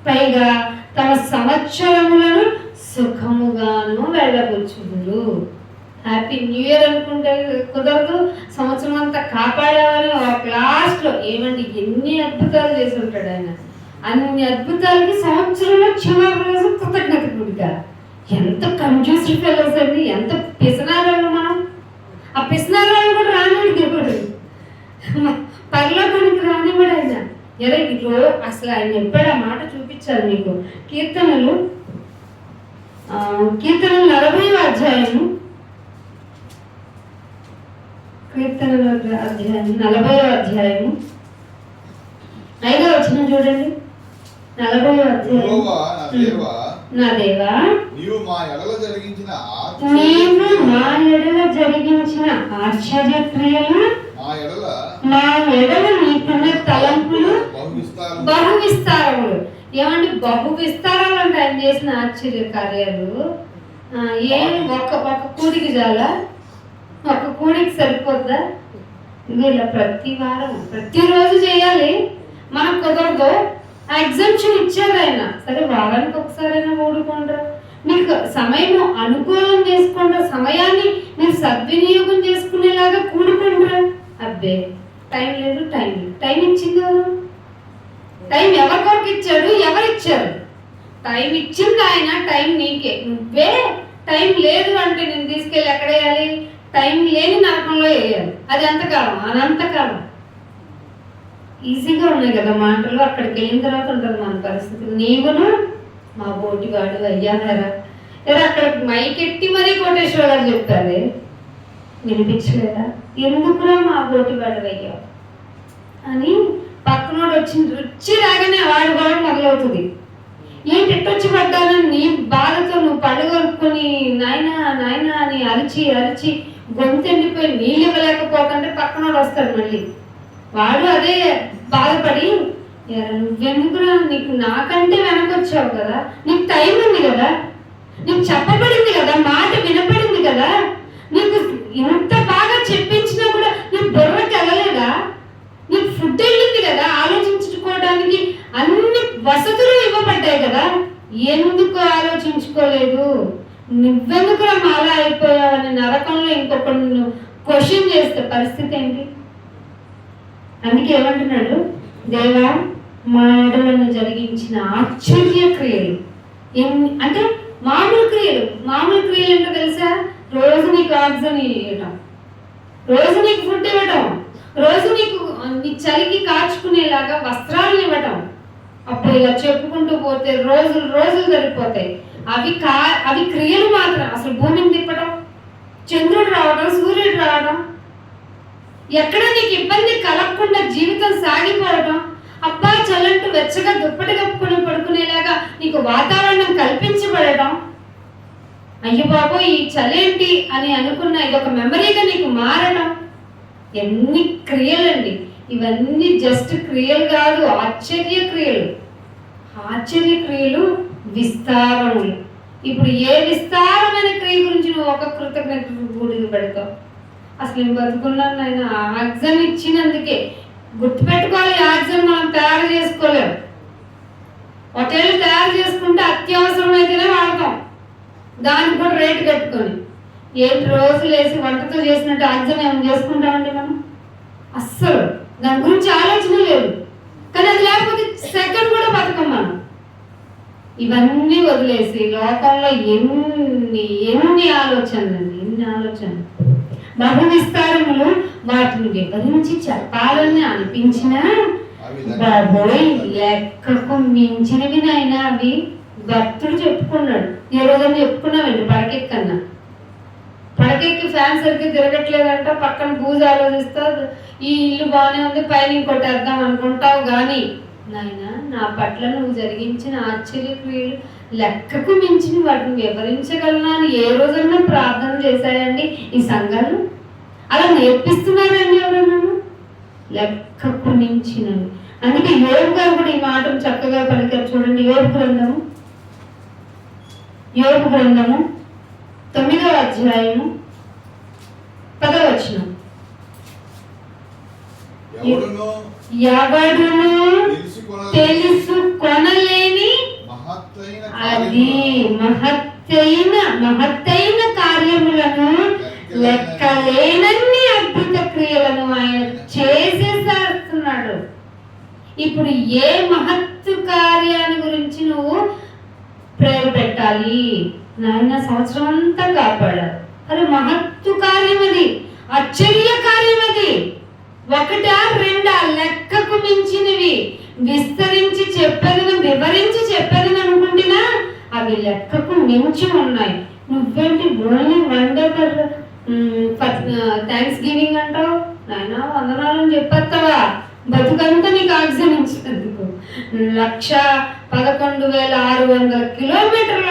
పైగా తమ సంవత్సరములను సుఖముగాను వెళ్ళబుచ్చుదురు. హ్యాపీ న్యూ ఇయర్ అనుకుంటే కుదరదు. సంవత్సరం అంతా కాపాడేవాళ్ళు ఒక లాస్ట్లో ఏమండి ఎన్ని అద్భుతాలు చేసి ఉంటాడు ఆయన. అన్ని అద్భుతాలకి సంవత్సరంలో చివరి రోజు కృతజ్ఞత గుడిక. ఎంత కన్ఫ్యూజ్డ్ ఫెలోస్ అండి, ఎంత పిసనారాళ్ళు మనం. ఆ పిసనారాళ్ళు కూడా రానివాడు దేవుడు, పరలోకానికి రానివాడు ఆయన. ఎలా ఇట్లో అసలు ఆయన ఎప్పుడు ఆ మాట చూపించాలి మీకు. కీర్తనలు 40వ అధ్యాయము, కీర్తనల అధ్యాయం 40వ అధ్యాయము 5వ వచనం చూడండి. 40వ అధ్యాయం. నా దేవా, నీవు మా ఎడల జరిగించిన ఆశ్చర్య క్రియలు, మా ఎడల నీకున్న తలంపులు బహు విస్తారములు. ఏమంటే బహు విస్తారాలు అంటే ఆయన చేసిన ఆశ్చర్య కార్యాలు ఒక కూడికి చాలా, ఒక కూడికి సరిపోద్దా? ఇలా ప్రతి వారం ప్రతిరోజు చేయాలి, మనకు కుదరదు. ఆ ఎగ్జామ్షన్ ఇచ్చారు ఆయన. సరే వారానికి ఒకసారైనా ఊడుకుంటారు, మీకు సమయం అనుకూలం చేసుకుంటారు, సమయాన్ని మీరు సద్వినియోగం చేసుకునేలాగా కూడుకుంటారు. అబ్బే టైం లేదు, టైం ఇచ్చింది ఎవరు? టైం ఎవరికొరకు ఇచ్చాడు? ఎవరిచ్చారు? టైం ఇచ్చింది ఆయన, టైం నీకే. నువ్వే టైం లేదు అంటే నేను తీసుకెళ్ళి ఎక్కడ వేయాలి? టైం లేని నరకంలో వేయాలి. అది ఎంతకాలం? అనంతకాలం. ఈజీగా ఉన్నాయి కదా మాటలు, అక్కడికి వెళ్ళిన తర్వాత ఉంటుంది మన పరిస్థితి. నీవును మా బోటివాడు అయ్యారా అక్కడ మైకెట్టి మరీ కోటేశ్వర గారు చెప్పారే, వినిపించలేదా? ఎందుకురా మా బోటివాడు అయ్యావు అని పక్కనోడు వచ్చింది రుచి రాగానే వాడు మొదలవుతుంది. ఏంటి ఎట్టొచ్చి పడ్డానని నీ బాధతో నువ్వు పడుగొనుకొని నాయనా నాయనా అని అరిచి గొంతెండిపోయి నీళ్ళు ఇవ్వలేకపోతుంటే పక్కనోడు వస్తాడు మళ్ళీ. వాడు అదే బాధపడి, నువ్వెందుకురా, నీకు నాకంటే వెనకొచ్చావు కదా, నీకు టైం ఉంది కదా, నీకు చెప్పబడింది కదా, మాట వినపడింది కదా, నీకు ఇంత బాగా చెప్పించినా కూడా నీకు బుర్రకి వెళ్ళలేదా? నీకు ఫుడ్ వెళ్ళింది కదా, ఆలోచించుకోవడానికి అన్ని వసతులు ఇవ్వబడ్డాయి కదా, ఎందుకు ఆలోచించుకోలేదు? నువ్వెందుకు అలా అయిపోయావని నరకంలో ఇంకొకరు క్వశ్చన్ చేస్తే పరిస్థితి ఏంటి? అందుకే ఏమంటున్నాడు, దేవా మా ఎడలను జరిగించిన ఆశ్చర్య క్రియలు. అంటే మామూలు క్రియలు ఏంటో తెలుసా? రోజు నీకు ఆక్సిజన్ ఇవ్వటం, రోజు నీకు ఫుడ్ ఇవ్వటం, రోజు నీకు నీ చలికి కాచుకునేలాగా వస్త్రాలను ఇవ్వటం. అప్పుడు ఇలా చెప్పుకుంటూ పోతే రోజులు సరిపోతాయి. అవి క్రియలు మాత్రం. అసలు భూమిని తిప్పడం, చంద్రుడు రావడం, సూర్యుడు రావడం, ఎక్కడ నీకు ఇబ్బంది కలగకుండా జీవితం సాగిపోవడం, అబ్బా చల్లంటూ వెచ్చగా దుప్పటి కప్పుకొని పడుకునేలాగా నీకు వాతావరణం కల్పించబడటం, అయ్యో బాబో ఈ చలేంటి అని అనుకున్న ఇదొక మెమరీగా నీకు మారడం. ఎన్ని క్రియలండి ఇవన్నీ! జస్ట్ క్రియలు కాదు, ఆశ్చర్య క్రియలు, విస్తారములు. ఇప్పుడు ఏ విస్తారమైన క్రియ గురించి నువ్వు ఒక కృతజ్ఞత బూడిద పెడతావు? అసలు నేను బతుకున్నాను ఆయన ఆక్సిజన్ ఇచ్చినందుకే. గుర్తుపెట్టుకోవాలి, ఆక్సిజన్ మనం తయారు చేసుకోలేము. ఒకవేళ తయారు చేసుకుంటే అత్యవసరం అయితేనే వాడతాం, దానికి కూడా రేటు కట్టుకొని. ఏంటి రోజులు వేసి వంటతో చేసినట్టు ఆక్సిజన్ ఏమైనా చేసుకుంటామండి మనం? అస్సలు దాని గురించి ఆలోచన లేదు. కానీ అది లేకపోతే సెకండ్ కూడా బతకం మనం. ఇవన్నీ వదిలేసి లోకంలో ఎన్ని ఆలోచనలు, బహు విస్తారములు, వాటిని వివరించి చెప్పాలని అనిపించినా బాబోయ్ లెక్కకు మించినవి నాయన అవి. భక్తుడు చెప్పుకున్నాడు, ఏ రోజున చెప్పుకున్నామండి, పడకెక్కి ఫ్యాన్ సరిగ్గా తిరగట్లేదంట, పక్కన పూజ ఆలోచిస్తా, ఈ ఇల్లు బాగానే ఉంది పైన ఇంకోటి వేద్దాం అనుకుంటావు. కానీ నాయన నా పట్ల నువ్వు జరిగించిన ఆశ్చర్య క్రియలు లెక్కకు మించిన వాటిని వివరించగలనా అని ఏ రోజన్నా ప్రార్థన చేశాయండి ఈ సంఘాలు? అలా నేర్పిస్తున్నారండి ఎవరన్నా? లెక్కకు మించినవి. అందుకే యోబు గారు కూడా ఈ మాటను చక్కగా పలికారు. చూడండి, యోబు గ్రంథము 9వ అధ్యాయము 10వ వచనం. ఎవడును తెలుసుకొనలేని అది మహత్తైన కార్యములను, లెక్కలేనన్ని అద్భుత క్రియలను ఆయన చేసేస్తున్నాడు. ఇప్పుడు ఏ మహత్తు కార్యాన్ని గురించి నువ్వు ప్రేయర్ పెట్టాలి. నాయన సంవత్సరం అంతా కాపాడారు. అరే మహత్తు కార్యం అది, ఆశ్చర్య కార్యం అది. ఒకటా రెండా లెక్కకు మించినవి విస్తరించి చెప్పేదని వివరించి చెప్పేదని అనుకుంటున్నా అవి లెక్కకు మించి ఉన్నాయి. నువ్వేంటి only one day thanks giving అంటావు? నాయన వందనాలని చెప్పేస్తావా? బతుకంతా నీకు ఆక్సిజన్ ఇచ్చినందుకు 1,11,600 కిలోమీటర్ల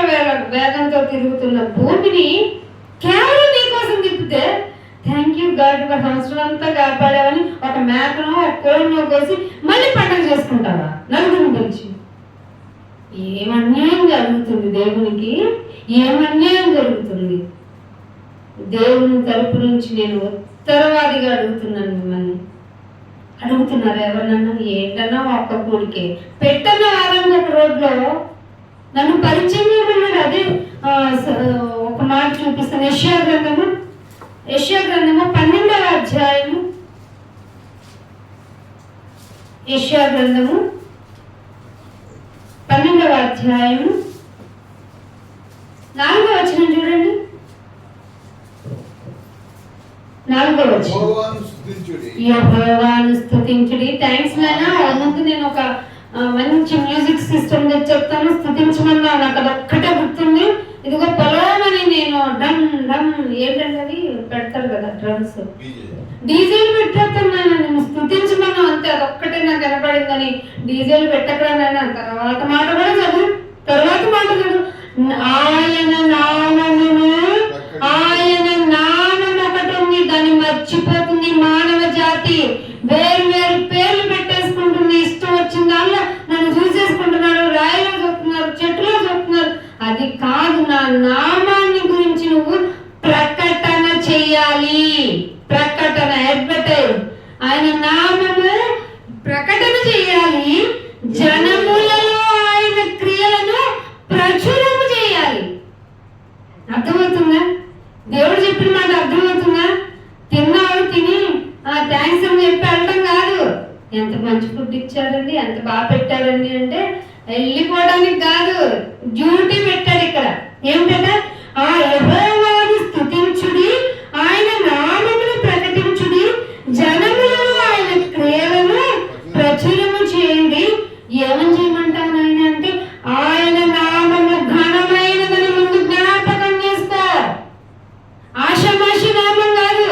వేగంతో తిరుగుతున్న భూమిని కేవలం నీకోసం తిప్పితే థ్యాంక్ యూ గాడ్ సంవత్సరం అంతా కాపాడావని ఒక మేకనో ఒక కోడినో కోసి మళ్ళీ పండుగ చేసుకుంటావా నలుగురిని పిలిచి? ఏం అన్యాయం జరుగుతుంది దేవునికి, ఏం అన్యాయం జరుగుతుంది. దేవుని తరపు నుంచి నేను ఉత్తరవాదిగా అడుగుతున్నాను మిమ్మల్ని. అడుగుతున్నారు ఎవరన్నా? ఏంటన్నా ఒక్క కూడికే పెట్టన్న వారానికి ఒక రోడ్లో నన్ను పరిచయం చేయమన్నాడు. అదే ఒక మాట చూపిస్తాను. యెషయా గ్రంథము 12వ అధ్యాయము, యెషయా గ్రంథము 12వ అధ్యాయము 4వ వచనం చూడండి. 4వ వచనం, యెహోవాను స్తుతించుడి. థ్యాంక్స్ నాయనా. ముందు నేను ఒక మంచి మ్యూజిక్ సిస్టమ్ చెప్తాను, స్తుతించమన్నా. నాకు అదొక్కటే గుర్తుంది. ఇదిగో పొలమని నేను డమ్ డమ్ ఏంటంటే అది పెడతారు కదా డ్రమ్స్, డీజేలు పెట్టేస్తున్నాను. నేను స్తుతించమన్నా అంతే, అదొక్కటే నాకు కనపడిందని. డీజేలు పెట్టకరానైనా తర్వాత మాట కూడా చదువు, తర్వాత మాట చదువు. ఆయన నామమును, ఆయన నామం ఒకటి ఉంది, దాన్ని మర్చిపోతుంది మానవ జాతి. వేరు వేరు పేర్లు పెట్టేసుకుంటుంది. ఇష్టం వచ్చిన దానిలో నన్ను చూసేసుకుంటున్నారు. రాయిలో చూస్తున్నారు, చెట్టులో చూస్తున్నారు. అది కాదు. నా నామాన్ని గురించి నువ్వు ప్రకటన చెయ్యాలి. ప్రకటన, అడ్వర్టైజ్. ఆయన నామము ప్రకటన చెయ్యాలి. జనములలో ఆయన క్రియలను ప్రచురము చేయాలి. అర్థమవుతుందా? దేవుడు చెప్పిన మాట అర్థమవుతుందా? తిన్నావు, తిని థ్యాంక్స్ అని చెప్పి వెళ్ళడం కాదు. ఎంత మంచి ఫుడ్ ఇచ్చారండి, ఎంత బాగా పెట్టారండి అంటే వెళ్ళిపోవడానికి కాదు. డ్యూటీ పెట్టాడు ఇక్కడ. ఏమిటంటే ఆ యెహోవాను స్తుతించుడి, ఆయన నామమును ప్రకటించుడి, జనములలో ఆయన క్రియలను ప్రచురము చేయుడి. ఏమని చేయమంటాను ఆయన అంటే ఆయన నామము ఘనమైనదని ముందు జ్ఞాపకం చేసుకో. ఆషామాషి నామం కాదు.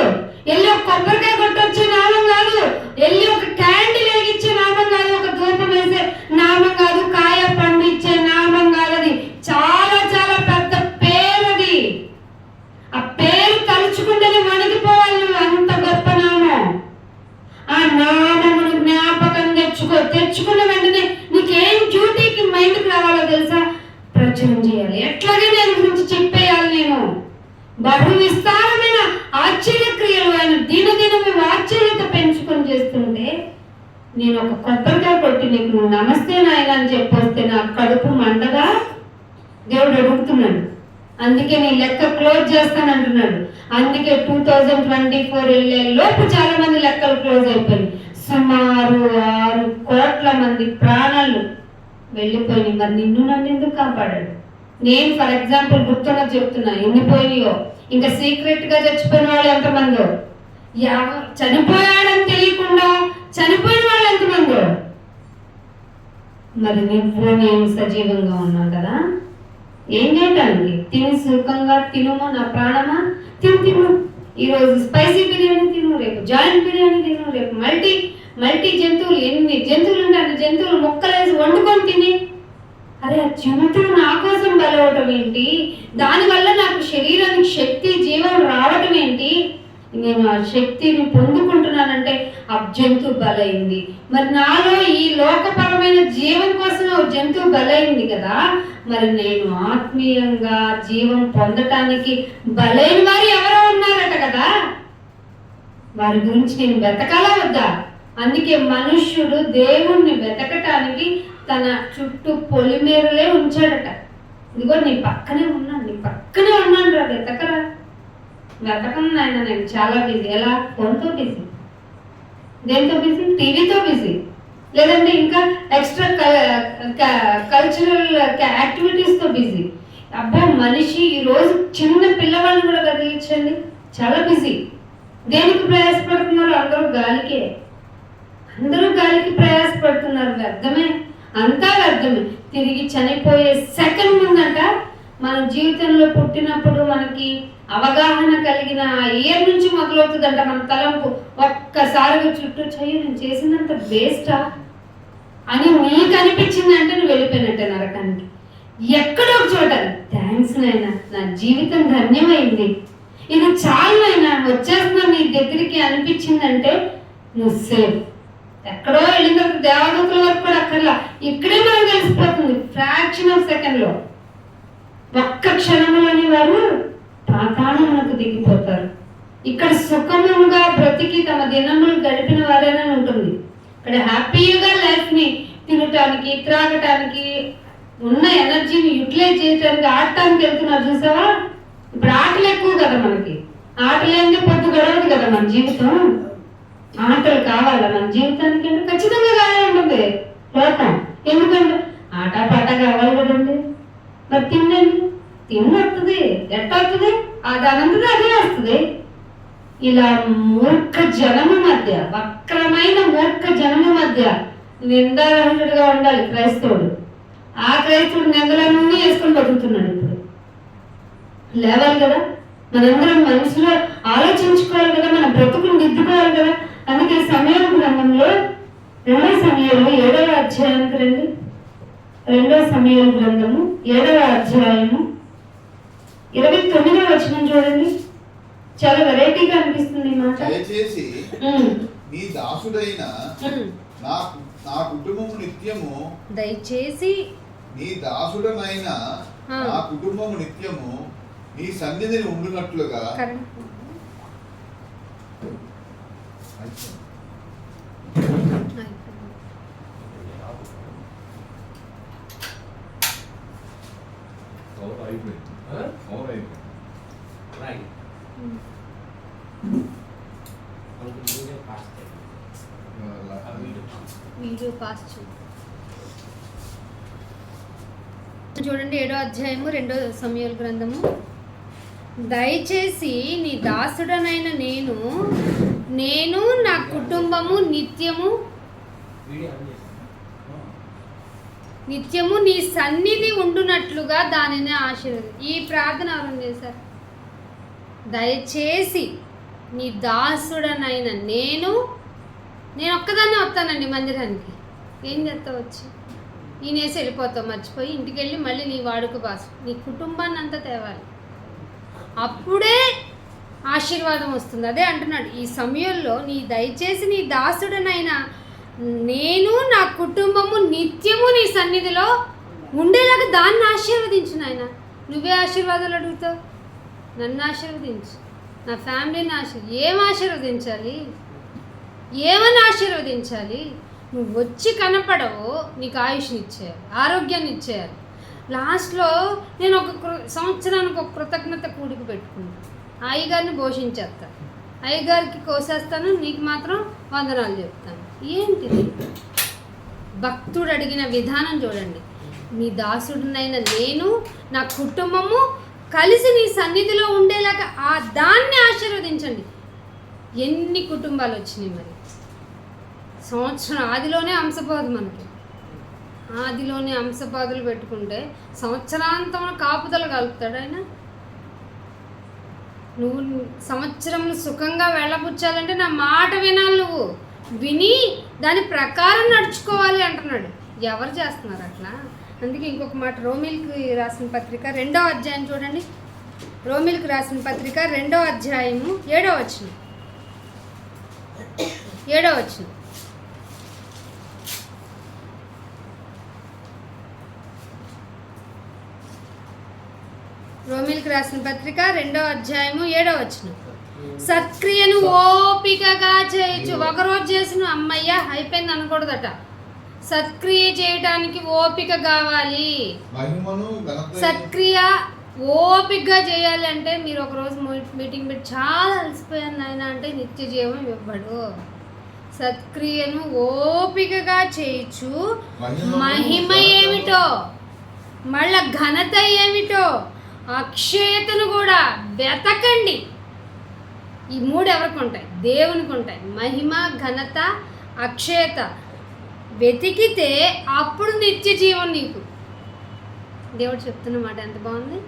వెళ్ళి ఒక కొబ్బరికాయ కొట్టొచ్చే నామం కాదు. వెళ్ళి ఒక క్యాండిల్ వెలిగించే నామం కాదు. ఒక ధూపం వేసే నామం కాదు. కాయ పండు ఇచ్చే నామం కాదు. అది చాలా చాలా పెద్ద పేరు. అది ఆ పేరు తలుచుకుంటేనే వణికిపోవాలి నువ్వు. అంత గొప్ప నామం. ఆ నామమును జ్ఞాపకం తెచ్చుకున్న వెంటనే నీకేం డ్యూటీకి మైండ్కి రావాలో తెలుసా? ప్రచురం చేయాలి. ఎట్లాగే దాని గురించి చెప్పేయాలి. నేను బహు విస్తారమైన ఆశ్చర్యక్రియలు ఆయన దినదినమే ఆశ్చర్యత పెంచుకొని చేస్తుంటే నేను ఒక కొబ్బరికాయ కొట్టి నీకు నువ్వు నమస్తే నాయన అని చెప్పొస్తే నా కడుపు మంటగా దేవుడు అడుగుతున్నాడు. అందుకే నీ లెక్క క్లోజ్ చేస్తానంటున్నాడు. అందుకే 2024 వెళ్ళే లోపు చాలా మంది లెక్కలు క్లోజ్ అయిపోయింది. సుమారు 6 కోట్ల మంది ప్రాణాలు వెళ్ళిపోయినాయి. మరి నిన్ను నన్ను ఎందుకు కాపాడాడు? నేను ఫర్ ఎగ్జాంపుల్ గుర్తున్నా చెప్తున్నా. ఎన్ని పోయినాయో, ఇంకా సీక్రెట్ గా చచ్చిపోయిన వాళ్ళు ఎంతమందో, చనిపోయాడని తెలియకుండా చనిపోయిన వాళ్ళు ఎంతమందో. మరి నువ్వు నేను సజీవంగా ఉన్నాం కదా, ఏం చేయటానికి? తిని సుఖంగా తినుము నా ప్రాణమా, తిను. ఈరోజు స్పైసీ బిర్యానీ తిను, రేపు జాయింట్ బిర్యానీ తిను, రేపు మల్టీ జంతువులు, ఎన్ని జంతువులు ఉంటే అన్ని జంతువులు మొక్కలేసి వండుకొని తిని. అరే ఆ జంతువు నా కోసం బలవటం ఏంటి? దానివల్ల నాకు శరీరానికి శక్తి, జీవం రావటం ఏంటి? నేను ఆ శక్తిని పొందుకుంటున్నానంటే ఆ జంతువు బలైంది. మరి నాలో ఈ లోకపరమైన జీవం కోసం ఆ జంతువు బలైంది కదా, మరి నేను ఆత్మీయంగా జీవం పొందటానికి బలైన వారు ఎవరో ఉన్నారట కదా, వారి గురించి నేను వెతకాలా వద్దా? అందుకే మనుష్యుడు దేవుణ్ణి వెతకటానికి తన చుట్టూ పొలిమేరలే ఉంచాడట. ఇదిగో నీ పక్కనే ఉన్నాను రా, వెతకరా. వెతకను ఆయన, నేను చాలా బిజీ. ఎలా? ఫోన్తో బిజీ, దేంతో బిజీ? టీవీతో బిజీ, లేదంటే ఇంకా ఎక్స్ట్రా కల్చరల్ యాక్టివిటీస్తో బిజీ. అబ్బా మనిషి ఈరోజు చిన్న పిల్లవాళ్ళని కూడా కదిలించండి, చాలా బిజీ. దేనికి ప్రయాసపడుతున్నారు? అందరూ గాలికి ప్రయాసపడుతున్నారు. వ్యర్థమే, అంతా వ్యర్థమే. తిరిగి చనిపోయే సెకండ్ ముందంట మన జీవితంలో పుట్టినప్పుడు మనకి అవగాహన కలిగిన ఇయర్ నుంచి మొదలవుతుందంట మన తలంపు. ఒక్కసారిగా చుట్టూ చెయ్యి నేను చేసినంత వేస్టా అని నీకు అనిపించిందంటే నువ్వు వెళ్ళిపోయినట్టే నరకానికి. ఎక్కడో ఒక చోట థ్యాంక్స్ నాయనా, నా జీవితం ధన్యమైంది, ఇది చాలు నాయనా, వచ్చేస్తున్నా నీ దగ్గరికి అనిపించిందంటే నువ్వు సేఫ్. ఎక్కడో వెళ్ళిన తర్వాత దేవదూతల వరకు కూడా అక్కర్లా, ఇక్కడే మనం తెలిసిపోతుంది. ఫ్రాక్షన్ ఆఫ్ సెకండ్ లో, ఒక్క క్షణంలోని వారు పాతాళమునకు దిగిపోతారు. ఇక్కడ సుఖముగా బ్రతికి తమ దినములు గడిపిన వారేనే ఉంటుంది. ఇక్కడ హ్యాపీగా లైఫ్ ని తినటానికి, త్రాగటానికి, ఉన్న ఎనర్జీని యూటిలైజ్ చేయడానికి, ఆడటానికి వెళ్తున్నారు చూసావా. ఇప్పుడు ఆటలు ఎక్కువ కదా మనకి, ఆటలు ఏంటి పొద్దు గడవదు కదా మన జీవితం. ఆటలు కావాలా మన జీవితానికి అంటే ఖచ్చితంగా కావాలి ఉంటుంది లోకం. ఎందుకంటే ఆట పాట కావాలి కదండి. మరి తిండి వస్తుంది, ఎట్ట వస్తుంది? అది అనంతది అదే వస్తుంది. ఇలా మూర్ఖ జనము మధ్య, వక్రమైన మూర్ఖ జనము మధ్య నిందారహితుడిగా ఉండాలి క్రైస్తవుడు. ఆ క్రైస్తవుడు నిందలన్నీ వేసుకొని బతుకుతున్నాడు. ఇప్పుడు లేవాలి కదా, మనందరం మనసులో ఆలోచించుకోవాలి కదా, మన బ్రతుకుని దిద్దుకోవాలి కదా. అందుకే సమయాల గ్రంథంలో 2 సమయాలు 7వ అధ్యాయానికి రండి. 2 సమయాల గ్రంథము 7వ అధ్యాయము 29వ వచనం చూడండి. చాలా వెరైటీగా అనిపిస్తుంది ఈ మాట. దయచేసి నీ దాసుడైన నా కుటుంబము నిత్యము, దయచేసి నీ దాసుడనైన నా కుటుంబము నిత్యము నీ సన్నిధిని ఉండునట్లుగా వీడియో పాస్ చూడండి. 7వ అధ్యాయము 2వ సమయాల గ్రంథము. దయచేసి నీ దాసుడనైన నేను నా కుటుంబము నిత్యము నీ సన్నిధి ఉండునట్లుగా దానిని ఆశీర్వది. ఈ ప్రార్థన ఎవరు చేశారు? దయచేసి నీ దాసుడనైన నేను ఒక్కదాన్నే వస్తానండి మందిరానికి. ఏం చేస్తావు వచ్చి? ఈయనేసి వెళ్ళిపోతావు, మర్చిపోయి ఇంటికి వెళ్ళి మళ్ళీ నీ వాడుక బాసు నీ కుటుంబాన్ని అంతా తేవాలి. అప్పుడే ఆశీర్వాదం వస్తుంది. అదే అంటున్నాడు ఈ సమయంలో, దయచేసి నీ దాసుడనైనా నేను నా కుటుంబము నిత్యము నీ సన్నిధిలో ఉండేలాగా దాన్ని ఆశీర్వదించు నాయన. నువ్వే ఆశీర్వాదాలు అడుగుతావు, నన్ను ఆశీర్వదించు, నా ఫ్యామిలీని ఏమని ఆశీర్వదించాలి? నువ్వు వచ్చి కనపడవు, నీకు ఆయుష్ని ఇచ్చేయాలి, ఆరోగ్యాన్ని ఇచ్చేయాలి. లాస్ట్లో నేను ఒక సంవత్సరానికి ఒక కృతజ్ఞత కూడికి పెట్టుకున్నాను. అయ్యగారిని పోషించేస్తాను, అయ్యగారికి కోసేస్తాను, నీకు మాత్రం వందనాలు చెప్తాను. ఏంటిది? భక్తుడు అడిగిన విధానం చూడండి. నీ దాసుడినైన నేను నా కుటుంబము కలిసి నీ సన్నిధిలో ఉండేలాగా దాన్ని ఆశీర్వదించండి. ఎన్ని కుటుంబాలు వచ్చినాయి మరి. సంవత్సరం ఆదిలోనే అంశపాదు, మనకి ఆదిలోనే అంశపాదులు పెట్టుకుంటే సంవత్సరాంతం కాపుదల కలుపుతాడు ఆయన. నువ్వు సంవత్సరంలో సుఖంగా వెళ్ళపుచ్చాలంటే నా మాట వినాలి, నువ్వు విని దాని ప్రకారం నడుచుకోవాలి అంటున్నాడు. ఎవరు చేస్తున్నారు అట్లా? అందుకే ఇంకొక మాట, రోమిల్కి రాసిన పత్రిక 2వ అధ్యాయం చూడండి. రోమిల్కి రాసిన పత్రిక 2వ అధ్యాయము 7వ వచనం. 7వ వచనం. రోమిల్కి రాసిన పత్రిక 2వ అధ్యాయము 7వ వచనం. సత్క్రియను ఓపికగా చేయొచ్చు. ఒకరోజు చేసిన అమ్మయ్య అయిపోయింది అనకూడదట. సత్క్రియ చేయడానికి ఓపిక కావాలి. సత్క్రియ ఓపికగా చేయాలి అంటే, మీరు ఒకరోజు మీటింగ్ పెట్టి చాలా అలసిపోయాను నాయన అంటే నిత్య జీవం ఇవ్వడు. సత్క్రియను ఓపికగా చేయుచు మహిమ ఏమిటో, మళ్ళా ఘనత ఏమిటో, అక్షయతను కూడా వెతకండి. ఈ మూడు ఎవరికి ఉంటాయి? దేవునికి ఉంటాయి. మహిమ, ఘనత, అక్షయత వెతికితే అప్పుడు నిత్య జీవం నీకు. దేవుడు చెప్తున్న మాట ఎంత బాగుంది.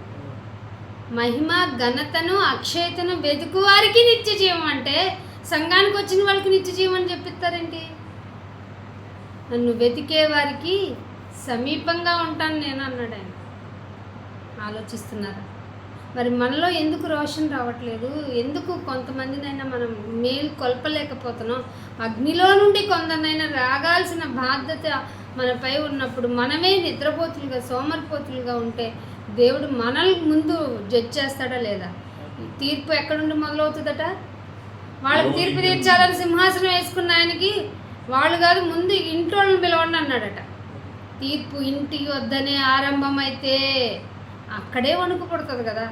మహిమ, ఘనతను, అక్షయతను వెతుకు వారికి నిత్య జీవం అంటే సంఘానికి వచ్చిన వాళ్ళకి నిత్య జీవం అని చెప్పిస్తారేంటి? నన్ను వెతికే వారికి సమీపంగా ఉంటాను నేను అన్నాడు ఆయన. ఆలోచిస్తున్నారా? మరి మనలో ఎందుకు రోషన్ రావట్లేదు? ఎందుకు కొంతమందినైనా మనం మేలు కొల్పలేకపోతున్నాం? అగ్నిలో నుండి కొందరినైనా రాగాల్సిన బాధ్యత మనపై ఉన్నప్పుడు మనమే నిద్రపోతులుగా, సోమరిపోతులుగా ఉంటే దేవుడు మనల్ని ముందు జడ్జ్ చేస్తాడా లేదా? తీర్పు ఎక్కడుండి మొదలవుతుందట? వాళ్ళకి తీర్పు తీర్చాలని సింహాసనం వేసుకున్న ఆయనకి వాళ్ళు కాదు, ముందు ఇంట్లోని పిలవండి అన్నాడట. తీర్పు ఇంటికి వద్దనే ఆరంభమైతే అక్కడే వణుకు పడుతుంది కదా.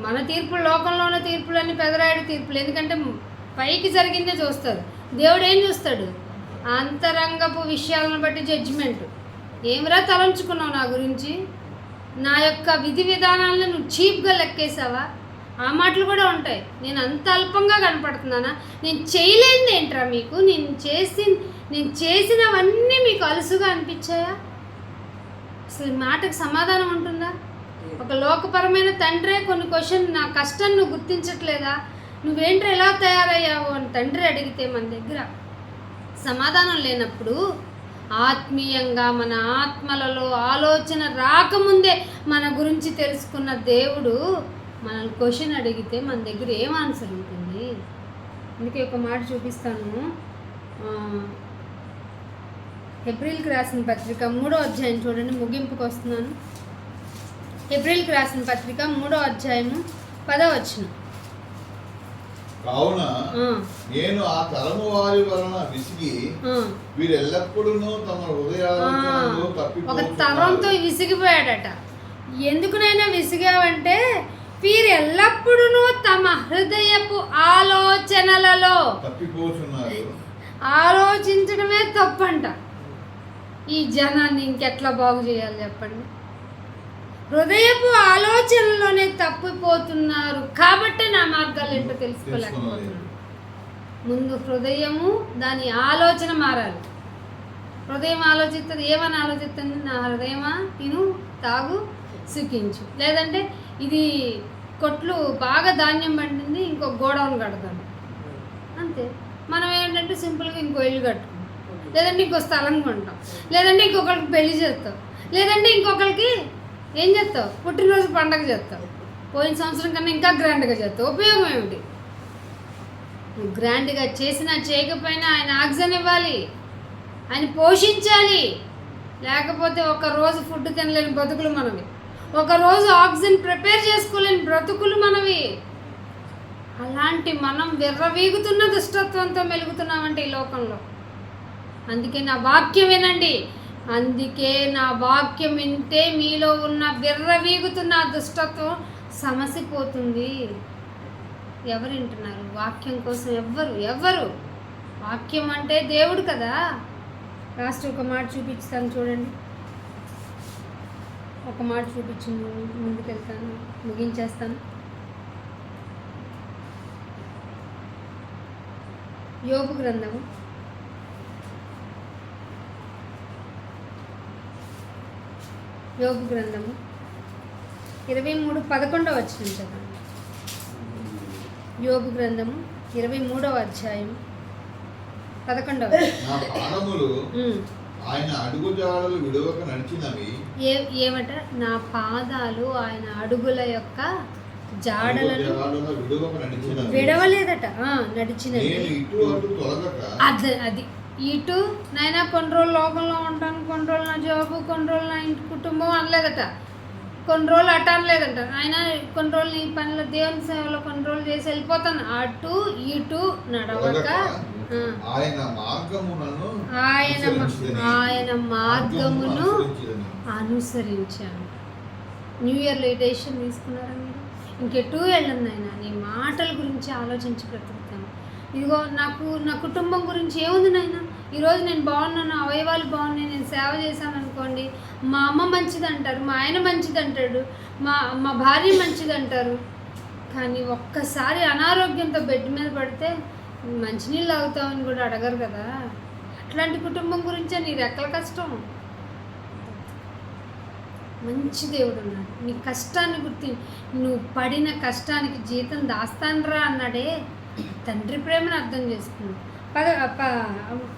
మన తీర్పులు, లోకంలో ఉన్న తీర్పులన్నీ పెదరాయుడు తీర్పులు. ఎందుకంటే పైకి జరిగిందే చూస్తారు. దేవుడు ఏం చూస్తాడు? అంతరంగపు విషయాలను బట్టి జడ్జిమెంట్. ఏమిరా తలంచుకున్నావు నా గురించి? నా యొక్క విధి విధానాలను నువ్వు చీప్గా లెక్కేసావా? ఆ మాటలు కూడా ఉంటాయి. నేను అంత అల్పంగా కనపడుతున్నానా? నేను చేయలేనిది ఏంట్రా మీకు? నేను చేసినవన్నీ మీకు అలుసుగా అనిపించాయా? అసలు మాటకు సమాధానం ఉంటుందా? ఒక లోకపరమైన తండ్రే కొన్ని క్వశ్చన్, నా కష్టాన్ని నువ్వు గుర్తించట్లేదా? నువ్వేంట్రా ఎలా తయారయ్యావు అని తండ్రి అడిగితే మన దగ్గర సమాధానం లేనప్పుడు, ఆత్మీయంగా మన ఆత్మలలో ఆలోచన రాకముందే మన గురించి తెలుసుకున్న దేవుడు మనల్ని క్వశ్చన్ అడిగితే మన దగ్గర ఏం ఆన్సర్ ఉంటుంది? అందుకే ఒక మాట చూపిస్తాను. ఏప్రిల్కి రాసిన పత్రిక 3వ అధ్యాయం చూడండి, ముగింపుకు వస్తున్నాను. ఏప్రిల్కి రాసిన పత్రిక 3వ అధ్యాయము 10వ వచనం. కావున నేను ఆ తరము వారి వలన విసిగి వీరు ఎల్లప్పుడూ తమ హృదయాలను ఒక తరంతో విసిగిపోయాడట. ఎందుకునైనా విసిగావంటే వీరు ఎల్లప్పుడూ తమ హృదయపు ఆలోచనలలో తప్పిపోతున్నారు. ఆలోచించడమే తప్పంట. ఈ జనాన్ని ఇంకెట్లా బాగు చేయాలి చెప్పండి? హృదయపు ఆలోచనలోనే తప్పిపోతున్నారు. కాబట్టి నా మార్గాలు ఏంటో తెలుసుకోలేకపోతున్నారు. ముందు హృదయము, దాని ఆలోచన మారాలి. హృదయం ఆలోచిస్తుంది. ఏమని ఆలోచిస్తుంది? నా హృదయమా, తిను, తాగు, సుఖించు. లేదంటే ఇది కొట్లు బాగా ధాన్యం పండింది, ఇంకో గోడౌన్ కడతాను అంతే. మనం ఏంటంటే సింపుల్గా ఇంకో ఇల్లు కట్టుకుంటాం, లేదంటే ఇంకో స్థలం కొంటాం, లేదంటే ఇంకొకరికి పెళ్లి చేస్తాం, లేదంటే ఇంకొకరికి ఏం చేస్తావు? పుట్టినరోజు పండగ చేస్తావు. పోయిన సంవత్సరం కన్నా ఇంకా గ్రాండ్గా చేస్తావు. ఉపయోగం ఏమిటి? గ్రాండ్గా చేసినా చేయకపోయినా ఆయన ఆక్సిజన్ ఇవ్వాలి, ఆయన పోషించాలి. లేకపోతే ఒకరోజు ఫుడ్ తినలేని బ్రతుకులు మనవి, ఒకరోజు ఆక్సిజన్ ప్రిపేర్ చేసుకోలేని బ్రతుకులు మనవి. అలాంటి మనం విర్రవీగుతున్న దుష్టత్వంతో మెలుగుతున్నామంటే ఈ లోకంలో. అందుకే నా వాక్యం వినండి. అందుకే నా వాక్యం వింటే మీలో ఉన్న విర్రవీగుతున్న దుష్టత్వం సమసిపోతుంది. ఎవరు వింటున్నారు వాక్యం కోసం? ఎవ్వరు. వాక్యం అంటే దేవుడు కదా. లాస్ట్ ఒక మాట చూపిస్తాను చూడండి. ఒక మాట చూపించి ముందుకెళ్తాను, ముగించేస్తాను. యోబు గ్రంథము 23:11 వచనం చదవండి. యోబు గ్రంథము 23వ అధ్యాయం 11వ నా పాదములు ఆయన అడుగుజాడలు విడవక నడిచినవి. ఏమట? నా పాదాలు ఆయన అడుగుల యొక్క జాడలను విడవలేదట, నడిచినవి. అది ఇటు నైనా కొన్ని రోజులు లోకంలో ఉంటాను, కొన్ని రోజులు నా జాబు, కొన్ని రోజులు నా ఇంటి కుటుంబం అనలేదట, కొన్ని రోజులు అటు అనలేదట. ఆయన కొన్ని రోజులు ఈ పనిలో దేవుని సేవలో కొన్ని రోజులు చేసి వెళ్ళిపోతాను. అటు ఇటు నడవక ఆయన మార్గమును అనుసరించాను. న్యూ ఇయర్లో ఈ డెసిషన్ తీసుకున్నారా మీరు? ఇంకెటూ వెళ్ళండి ఆయన, నీ మాటల గురించి ఆలోచించి బ్రతుకుతాను. ఇదిగో నాకు నా కుటుంబం గురించి ఏముంది నాయన, ఈరోజు నేను బాగున్నాను, అవయవాలు బాగున్నాయి, నేను సేవ చేశాను అనుకోండి, మా అమ్మ మంచిది అంటారు, మా ఆయన మంచిది అంటాడు, మా భార్య మంచిది అంటారు. కానీ ఒక్కసారి అనారోగ్యంతో బెడ్ మీద పడితే మంచినీళ్ళు తాగుతామని కూడా అడగరు కదా. అట్లాంటి కుటుంబం గురించే నీ రెక్కల కష్టం. మంచి దేవుడు ఉన్నాడు, నీ కష్టాన్ని నువ్వు పడిన కష్టానికి జీతం దాస్తానరా అన్నాడే. తండ్రి ప్రేమను అర్థం చేసుకున్నాడు.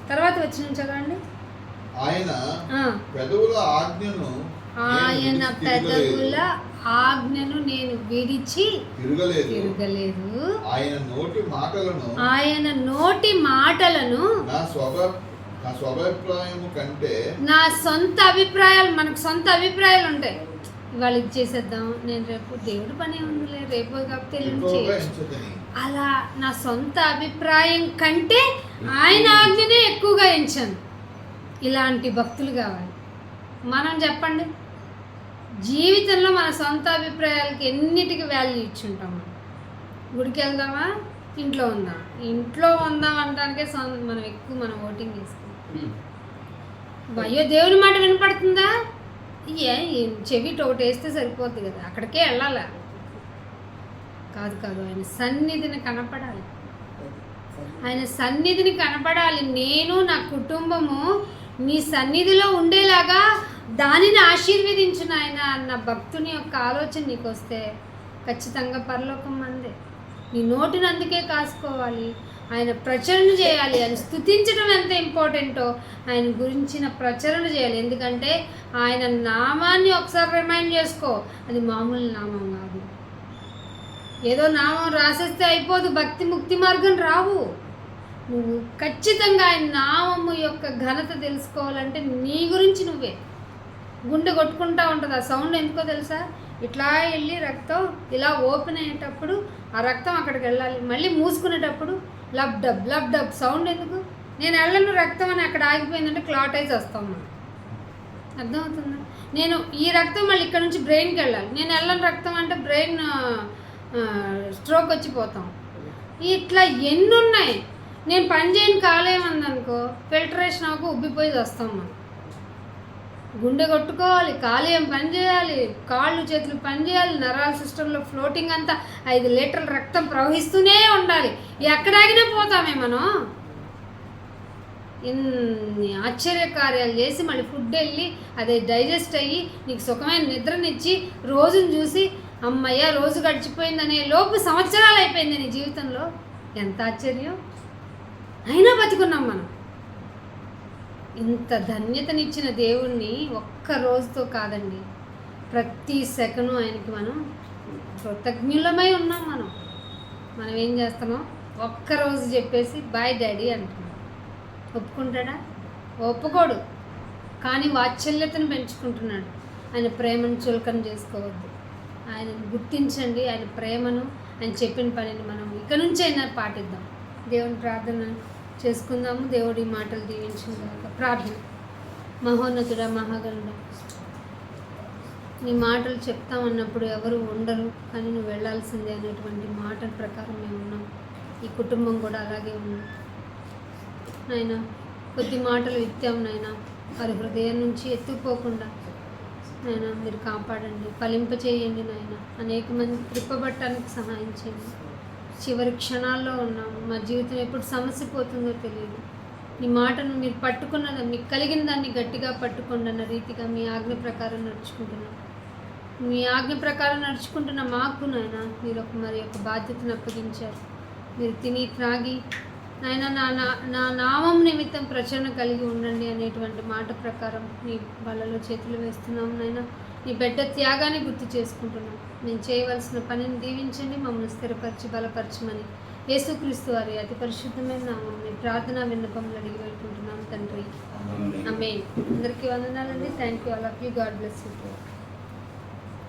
తర్వాత వచ్చిన చదవండి. ఆయన పెదవుల ఆజ్ఞను నేను విడిచి తిరగలేదు. ఆయన నోటి మాటలను నా సొంత అభిప్రాయాలు, మనకు సొంత అభిప్రాయాలు ఉంటాయి, ఇవాళ ఇది చేసేద్దాం, నేను రేపు దేవుడి పని ఉందిలే, రేపు కాకపోతే చేయొచ్చు, అలా నా సొంత అభిప్రాయం కంటే ఆయన ఆజ్ఞనే ఎక్కువగా ఎంచాను. ఇలాంటి భక్తులు కావాలి. మనం చెప్పండి, జీవితంలో మన సొంత అభిప్రాయాలకి ఎన్నిటికి వాల్యూ ఇచ్చుంటాం. మనం గుడికి వెళ్దామా, ఇంట్లో ఉందాం, ఇంట్లో ఉందాం అనడానికే మనం ఎక్కువ ఓటింగ్ వేసుకుంటాం. అయ్యో దేవుని మాట వినపడుతుందా, చెవి ఒకటి వేస్తే సరిపోద్ది కదా, అక్కడికే వెళ్ళాలా? కాదు, ఆయన సన్నిధిని కనపడాలి, ఆయన సన్నిధిని కనపడాలి. నేను నా కుటుంబము నీ సన్నిధిలో ఉండేలాగా దానిని ఆశీర్వదించిన ఆయన అన్న భక్తుని యొక్క ఆలోచన నీకు వస్తే ఖచ్చితంగా పరలోకం మందే. నీ నోటిని అందుకే కాసుకోవాలి, ఆయన ప్రచురణ చేయాలి. ఆయన స్తుతించడం ఎంత ఇంపార్టెంటో ఆయన గురించిన ప్రచురణ చేయాలి. ఎందుకంటే ఆయన నామాన్ని ఒకసారి రిమైండ్ చేసుకో, అది మామూలు నామం కాదు. ఏదో నామం రాసేస్తే అయిపోదు, భక్తి ముక్తి మార్గం రావు. నువ్వు ఖచ్చితంగా ఆయన నామము యొక్క ఘనత తెలుసుకోవాలంటే నీ గురించి నువ్వే. గుండె కొట్టుకుంటూ ఉంటుంది, ఆ సౌండ్ ఎందుకో తెలుసా? ఇట్లా వెళ్ళి రక్తం ఇలా ఓపెన్ అయ్యేటప్పుడు ఆ రక్తం అక్కడికి వెళ్ళాలి, మళ్ళీ మూసుకునేటప్పుడు లబ్ డబ్ సౌండ్ ఎందుకు? నేను వెళ్ళను రక్తం అని అక్కడ ఆగిపోయిందంటే క్లాటైజ్ వస్తాం మనం, అర్థమవుతుందా? నేను ఈ రక్తం మళ్ళీ ఇక్కడ నుంచి బ్రెయిన్కి వెళ్ళాలి, నేను వెళ్ళను రక్తం అంటే బ్రెయిన్ స్ట్రోక్ వచ్చిపోతాం. ఇట్లా ఎన్ని ఉన్నాయి. నేను పని చేయని కాలేమనుకో ఫిల్టరేషన్ అవ్వకు ఉబ్బిపోయి వస్తాం మనం. గుండె కొట్టుకోవాలి, కాలేయం పని చేయాలి, కాళ్ళు చేతులు పని చేయాలి, నరాల సిస్టంలో ఫ్లోటింగ్ అంతా 5 లీటర్ల రక్తం ప్రవహిస్తూనే ఉండాలి. ఎక్కడాగినా పోతామే మనం. ఇన్ని ఆశ్చర్యకార్యాలు చేసి మళ్ళీ ఫుడ్ వెళ్ళి అదే డైజెస్ట్ అయ్యి నీకు సుఖమైన నిద్రనిచ్చి రోజును చూసి అమ్మయ్య రోజు గడిచిపోయిందనే లోపు సంవత్సరాలు అయిపోయింది నీ జీవితంలో. ఎంత ఆశ్చర్యం! అయినా బతికున్నాం మనం. ఇంత ధన్యతనిచ్చిన దేవుణ్ణి ఒక్క రోజుతో కాదండి, ప్రతి సెకను ఆయనకి మనం కృతజ్ఞులమై ఉన్నాం. మనం ఏం చేస్తున్నాం? ఒక్కరోజు చెప్పేసి బాయ్ డాడీ అంటున్నాం. ఒప్పుకుంటాడా? ఒప్పుకోడు. కానీ వాత్సల్యతను పెంచుకుంటున్నాడు. ఆయన ప్రేమను చులకన చేసుకోవద్దు. ఆయనను గుర్తించండి, ఆయన ప్రేమను, ఆయన చెప్పిన పనిని మనం ఇక నుంచి అయినా పాటిద్దాం. దేవుని ప్రార్థన చేసుకుందాము. దేవుడి మాటలు దీవించుగాక. ప్రార్థన. మహోన్నతుడా, మహాగణుడా, నీ మాటలు చెప్తామన్నప్పుడు ఎవరు ఉండరు, కానీ నువ్వు వెళ్ళాల్సిందే అనేటువంటి మాటల ప్రకారం మేము ఉన్నాం. ఈ కుటుంబం కూడా అలాగే ఉన్నాం నాయన. కొద్ది మాటలు ఇత్తాం నాయన, వారి హృదయం నుంచి ఎత్తుకుపోకుండా నాయన మీరు కాపాడండి, ఫలింపచేయండి నాయన. అనేక మంది త్రిప్పబట్టడానికి సహాయం చేయండి. చివరి క్షణాల్లో ఉన్నాము, మా జీవితం ఎప్పుడు సమస్య పోతుందో తెలియదు. నీ మాటను మీరు పట్టుకున్నది, మీకు కలిగిన దాన్ని గట్టిగా పట్టుకోండి అన్న రీతిగా మీ ఆజ్ఞ ప్రకారం నడుచుకుంటున్నాం. మీ ఆజ్ఞ ప్రకారం నడుచుకుంటున్న మాకు నాయన మీరు మరి ఒక బాధ్యతను అప్పగించారు. మీరు తిని త్రాగి నాయన నా నామం నిమిత్తం ప్రచురణ కలిగి ఉండండి అనేటువంటి మాట ప్రకారం నీ వాళ్ళలో చేతులు వేస్తున్నాం నాయన. నీ బిడ్డ త్యాగాన్ని గుర్తు చేసుకుంటున్నాం. నేను చేయవలసిన పనిని దీవించండి, మమ్మల్ని స్థిరపరిచి బలపరచమని యేసుక్రీస్తు వారి అతి పరిశుద్ధమైన నామమున ప్రార్థన విన్నపములు అడిగి పెట్టుకుంటున్నాం తండ్రి. ఆమేన్. అందరికీ వందనాలండి. Thank you all of you. God bless you.